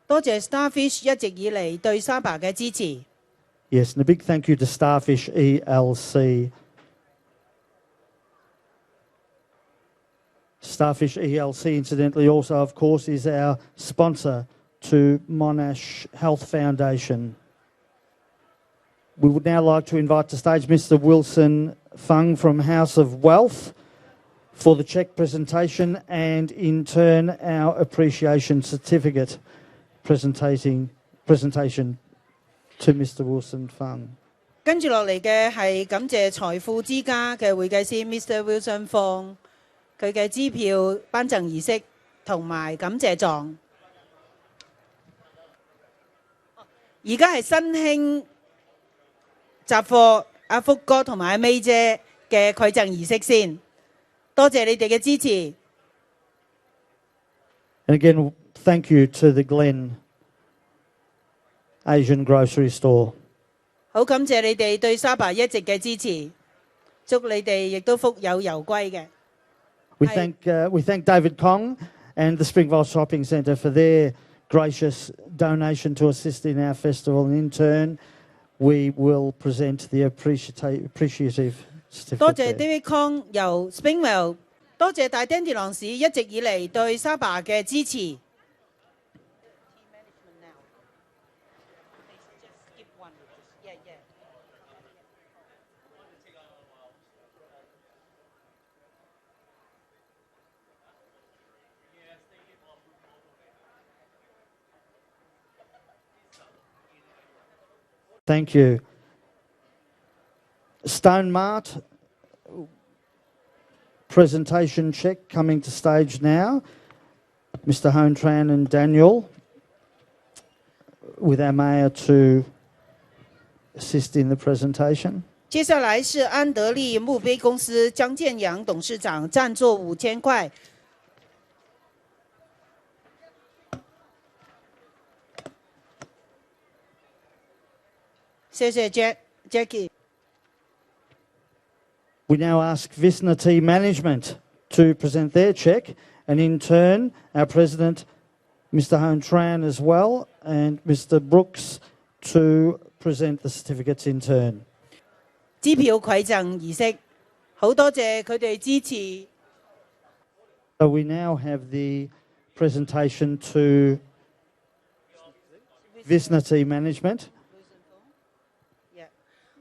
多謝 Starfish 一直以嚟對沙巴嘅支持。
Yes, and a big thank you to Starfish ELC. Starfish ELC, incidentally, also, of course, is our sponsor to Monash Health Foundation. We would now like to invite to stage Mr. Wilson Fung from House of Wealth for the cheque presentation and, in turn, our appreciation certificate presentation to Mr. Wilson Fung.
跟住落嚟嘅係感謝財富之家嘅會計師 Mr. Wilson Fung 佢嘅支票頒贈儀式同埋感謝狀。而家係新興雜貨阿福哥同埋阿 May 姐嘅饋贈儀式先。多謝你哋嘅支持。
And again, thank you to the Glen Asian Grocery Store.
好感謝你哋對沙巴一直嘅支持，祝你哋亦都福有攸歸嘅。
We thank David Kong and the Springvale Shopping Centre for their gracious donation to assist in our festival. And in turn, we will present the appreciative
多謝
certificate.
David Kong 由 Springvale， 多謝大丁鐵郎市一直以嚟對沙巴嘅支持。
Thank you. Stone Mart presentation check coming to stage now. Mr. Hontran and Daniel with our mayor to assist in the presentation.
接下來是安德利墓碑公司張建陽董事長贊助5000塊。謝謝 Jackie。
We now ask Vicinity Management to present their cheque, and in turn, our President, Mr. Hontran as well, and Mr. Brooks to present the certificates in turn.
支票饋贈儀式，好多謝佢哋支持。
So we now have the presentation to Vicinity Management.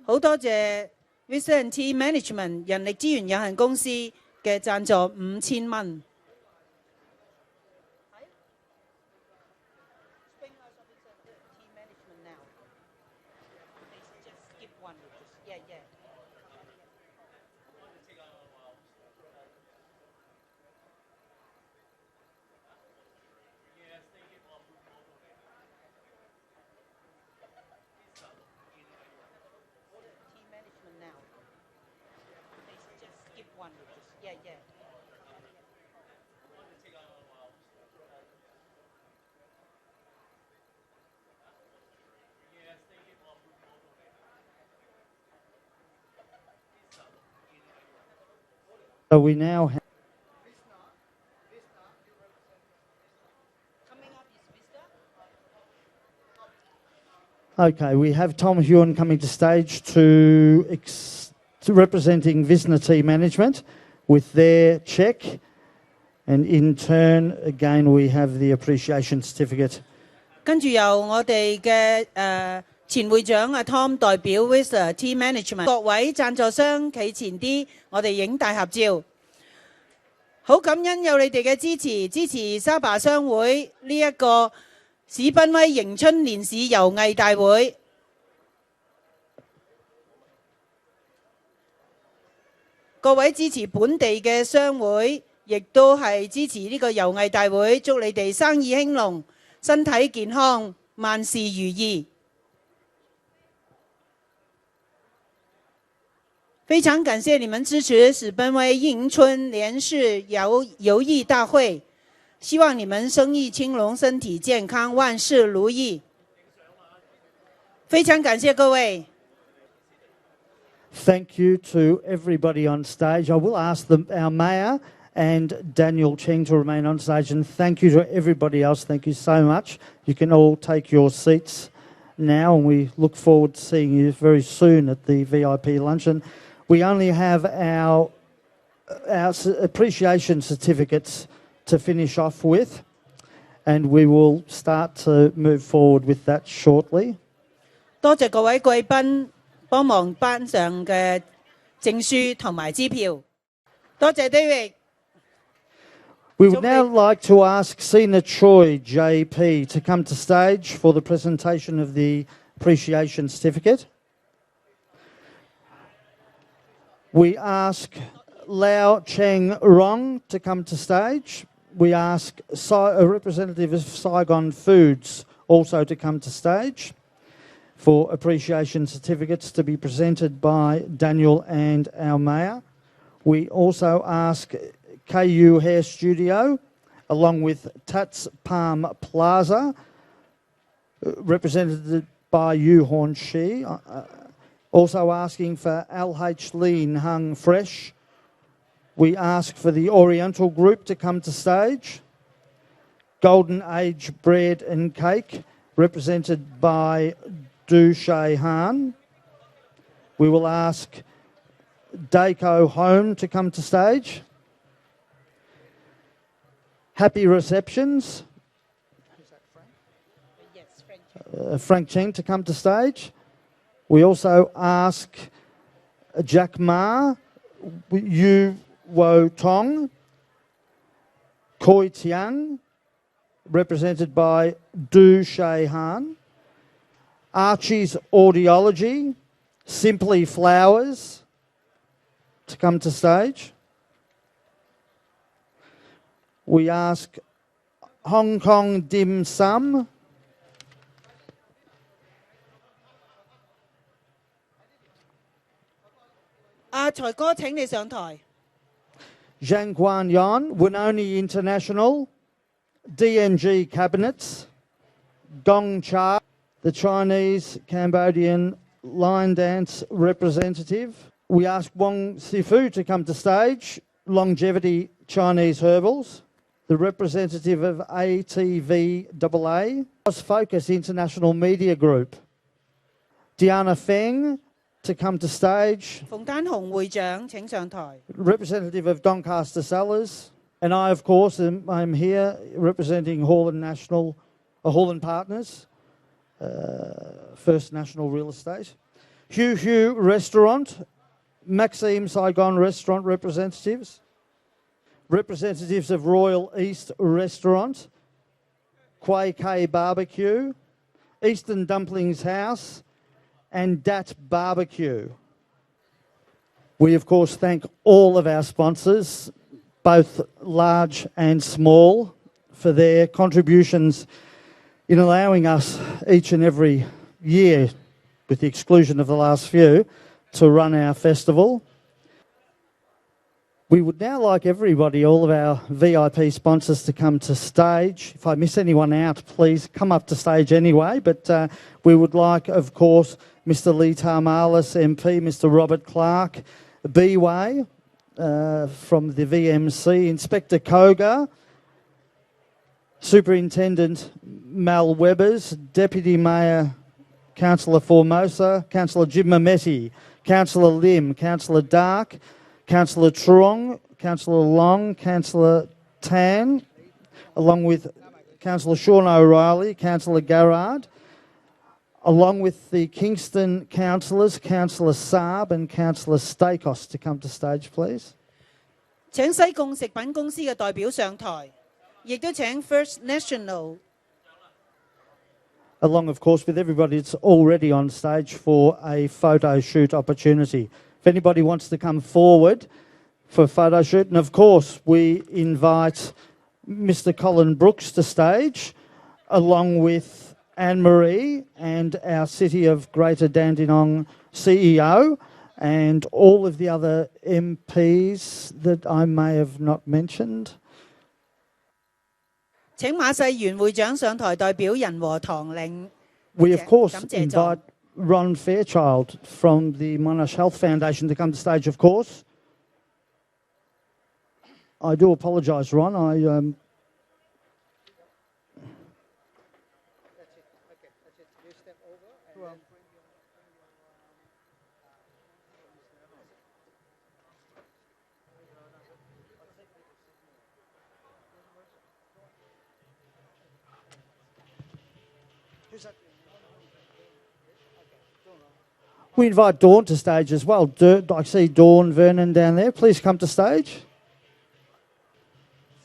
好多謝 Vicinity Management 人力資源有限公司嘅贊助5000蚊。
So we now have Okay, we have Tom Hewan coming to stage to representing Vicinity Management with their cheque, and in turn, again, we have the appreciation certificate.
跟住由我哋嘅前會長阿 Tom 代表 Vicinity Management 各位贊助商企前啲，我哋影大合照。好感恩有你哋嘅支持，支持沙巴商會呢一個史賓威迎春年市遊藝大會。各位支持本地嘅商會，亦都係支持呢個遊藝大會，祝你哋生意興隆，身體健康，萬事如意。非常感謝你們支持史賓威迎春年市遊藝大會，希望你們生意興隆，身體健康，萬事如意。非常感謝各位。
Thank you to everybody on stage. I will ask our Mayor and Daniel Cheng to remain on stage, and thank you to everybody else. Thank you so much. You can all take your seats now, and we look forward to seeing you very soon at the VIP luncheon. We only have our appreciation certificates to finish off with, and we will start to move forward with that shortly.
多謝各位貴賓幫忙頒上嘅證書同埋支票。多謝 David。
We would now like to ask Sina Choi, JP, to come to stage for the presentation of the appreciation certificate. We ask Lau Cheng Rong to come to stage. We ask a representative of Saigon Foods also to come to stage for appreciation certificates to be presented by Daniel and our Mayor. We also ask KU Hair Studio, along with Tats Palm Plaza, represented by Yu Horn Shi. Also asking for LH Lean Hung Fresh. We ask for the Oriental Group to come to stage. Golden Age Bread and Cake, represented by Du Shay Han. We will ask Daco Home to come to stage. Happy Receptions. Frank Cheng to come to stage. We also ask Jack Ma, Yu Wo Tong, Koi Tiang, represented by Du Shay Han. Archie's Audiology, Simply Flowers, to come to stage. We ask Hong Kong Dim Sum,
財哥請你上台。
Zhang Guan Yan, Winoni International, DNG Cabinets, Gong Cha, the Chinese Cambodian line dance representative. We ask Wong Sifu to come to stage, Longevity Chinese Herbals, the representative of ATVAA, Focus International Media Group, Diana Feng to come to stage,
馮丹雄會長請上台。
representative of Doncaster Cellars, and I, of course, I'm here representing Hawland Partners, First National Real Estate, Hugh Restaurant, Maxime Saigon Restaurant representatives, representatives of Royal East Restaurant, Quay K Barbecue, Eastern Dumplings House, and Dat Barbecue. We, of course, thank all of our sponsors, both large and small, for their contributions in allowing us each and every year, with the exclusion of the last few, to run our festival. We would now like everybody, all of our VIP sponsors, to come to stage. If I miss anyone out, please come up to stage anyway. But we would like, of course, Mr. Lee Tarmalis, MP, Mr. Robert Clark, B-Way from the VMC, Inspector Koga, Superintendent Mal Webbers, Deputy Mayor Councillor Formosa, Councillor Jim Mametti, Councillor Lim, Councillor Dark, Councillor Truong, Councillor Long, Councillor Tan, along with Councillor Sean O'Reilly, Councillor Garrard, along with the Kingston councillors, Councillor Saab and Councillor Stakos to come to stage, please.
請西貢食品公司嘅代表上台，亦都請 First National
Along, of course, with everybody that's already on stage for a photo shoot opportunity. If anybody wants to come forward for a photo shoot, and of course we invite Mr. Colin Brooks to stage, along with Anne-Marie and our City of Greater Dandenong CEO, and all of the other MPs that I may have not mentioned.
請馬世元會長上台代表仁和堂領。
We, of course,
感謝狀。
invite Ron Fairchild from the Monash Health Foundation to come to stage, of course. I do apologise, Ron. We invite Dawn to stage as well. I see Dawn Vernon down there. Please come to stage.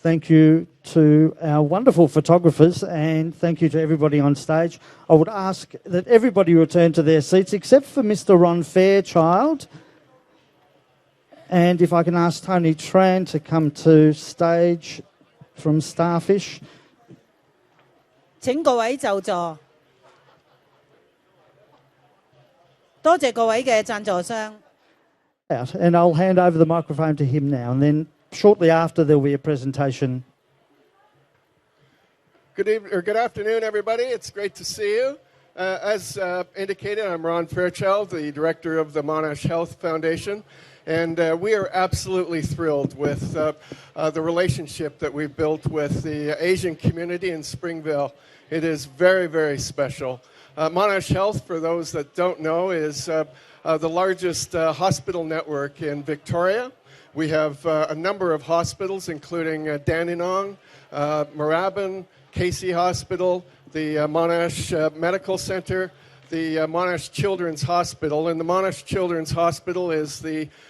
Thank you to our wonderful photographers and thank you to everybody on stage. I would ask that everybody return to their seats except for Mr. Ron Fairchild. And if I can ask Tony Tran to come to stage from Starfish.
請各位就座。多謝各位嘅贊助商。
out, and I'll hand over the microphone to him now, and then shortly after there'll be a presentation.
Good afternoon, everybody. It's great to see you. As indicated, I'm Ron Fairchild, the director of the Monash Health Foundation, and we are absolutely thrilled with the relationship that we've built with the Asian community in Springvale. It is very, very special. Monash Health, for those that don't know, is the largest hospital network in Victoria. We have a number of hospitals, including Dandenong, Moorabbin, Casey Hospital, the Monash Medical Center, the Monash Children's Hospital. And the Monash Children's Hospital is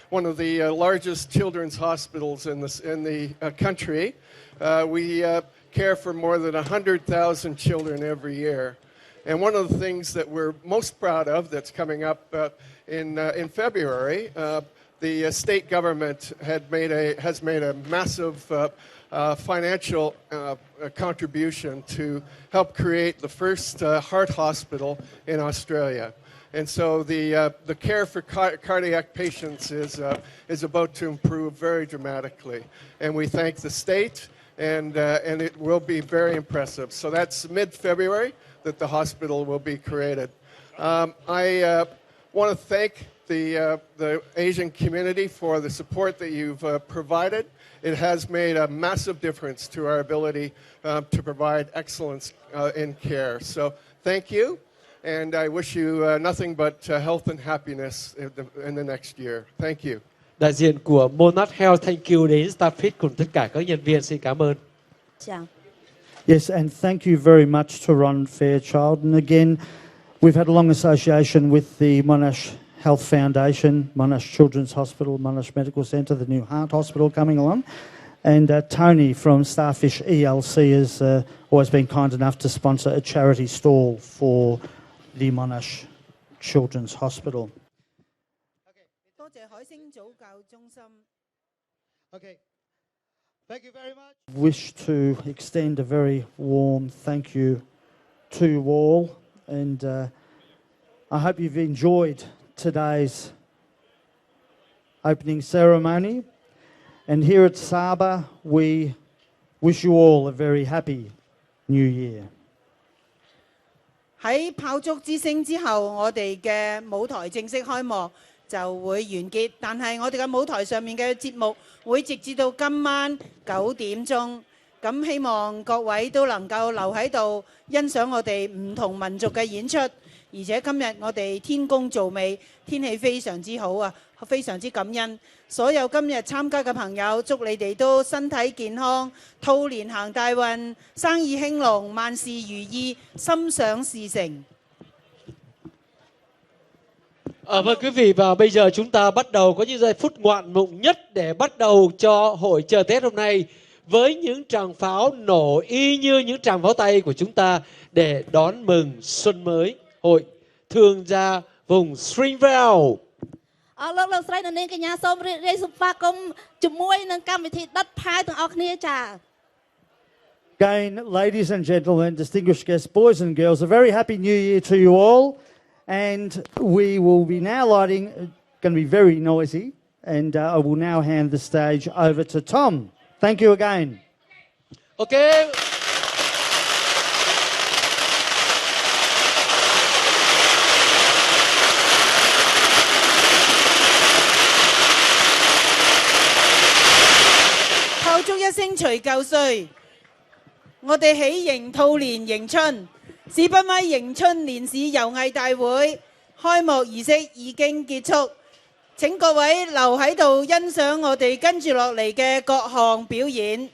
one of the largest children's hospitals in the country. We care for more than 100,000 children every year. And one of the things that we're most proud of that's coming up in February, the state government has made a massive financial contribution to help create the first heart hospital in Australia. And so the care for cardiac patients is about to improve very dramatically. And we thank the state, and it will be very impressive. So that's mid-February that the hospital will be created. I want to thank the Asian community for the support that you've provided. It has made a massive difference to our ability to provide excellence in care. So thank you, and I wish you nothing but health and happiness in the next year. Thank you.
Đại diện của Monash Health, thank you đến Starfit cùng tất cả các nhân viên, xin cảm ơn.
Chào.
Yes, and thank you very much to Ron Fairchild. And again, we've had a long association with the Monash Health Foundation, Monash Children's Hospital, Monash Medical Centre, the new Heart Hospital coming along. And Tony from Starfish ELC has always been kind enough to sponsor a charity stall for the Monash Children's Hospital.
Okay. Thank you very much.
Wish to extend a very warm thank you to you all, and I hope you've enjoyed today's opening ceremony. And here at Saba, we wish you all a very happy New Year.
喺炮竹之聲之後，我哋嘅舞台正式開幕就會完結。但係我哋嘅舞台上面嘅節目會直至到今晚9點鐘。咁希望各位都能夠留喺度欣賞我哋唔同民族嘅演出。而且今日我哋天公造美，天氣非常之好啊，非常之感恩。所有今日參加嘅朋友，祝你哋都身體健康，兔年行大運，生意興隆，萬事如意，心想事成。
Vâng quý vị, và bây giờ chúng ta bắt đầu có những giây phút ngoạn mục nhất để bắt đầu cho hội chợ Tết hôm nay với những tràng pháo nổ y như những tràng pháo tay của chúng ta để đón mừng xuân mới. Hội thương gia vùng Springvale.
លោកលោកស្រីនៅនាងកញ្ញាសូមរីករាយស្វាគមន៍ជាមួយនឹងកម្មវិធីដុតផាវទាំងអស់គ្នាចា
Again, ladies and gentlemen, distinguished guests, boys and girls, a very happy New Year to you all. And we will be now lighting, going to be very noisy, and I will now hand the stage over to Tom. Thank you again.
Okay.
炮竹一聲除舊歲，我哋喜迎兔年迎春。史賓威迎春年市遊藝大會開幕儀式已經結束，請各位留喺度欣賞我哋跟住落嚟嘅各項表演。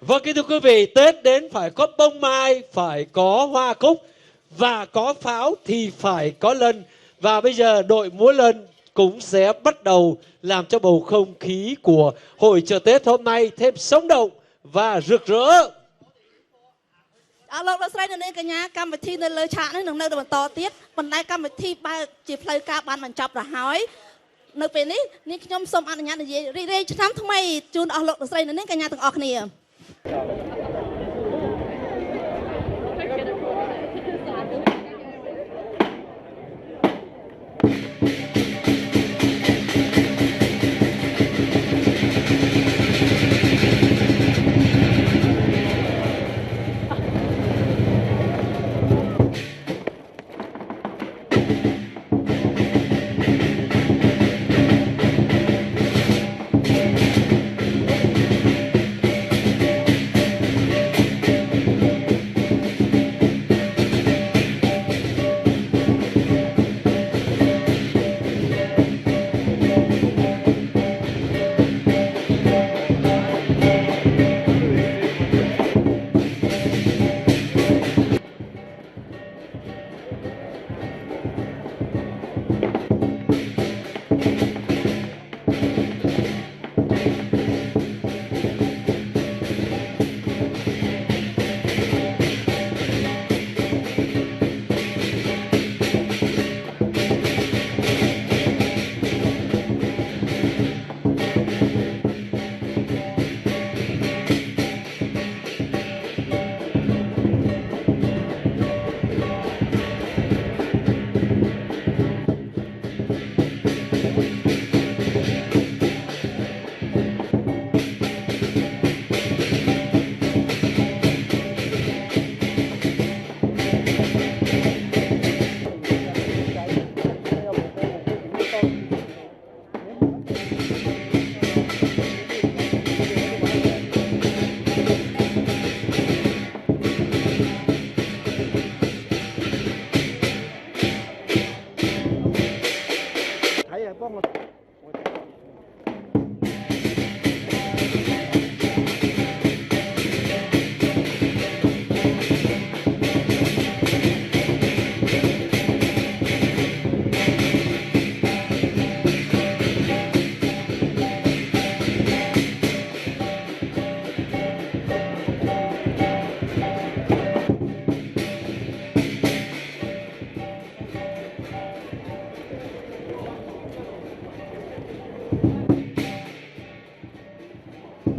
Vâng, kính thưa quý vị, Tết đến phải có bông mai, phải có hoa cúc và có pháo thì phải có lân. Và bây giờ đội múa lân cũng sẽ bắt đầu làm cho bầu không khí của hội chợ Tết hôm nay thêm sống động và rực rỡ.
លោកលោកស្រីនៅនាងកញ្ញាកម្មវិធីនៅលើឆាកនេះនឹងនៅបន្តទៀតប៉ុន្តែកម្មវិធីបើជាផ្លូវការបានបញ្ចប់ទៅហើយនៅពេលនេះនាងខ្ញុំសូមអនុញ្ញាតនិយាយរីករាយឆ្នាំថ្មីជូនអស់លោកលោកស្រីនៅនាងកញ្ញាទាំងអស់គ្នា
Hãy subscribe cho kênh Ghiền Mì Gõ để không bỏ lỡ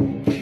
Hãy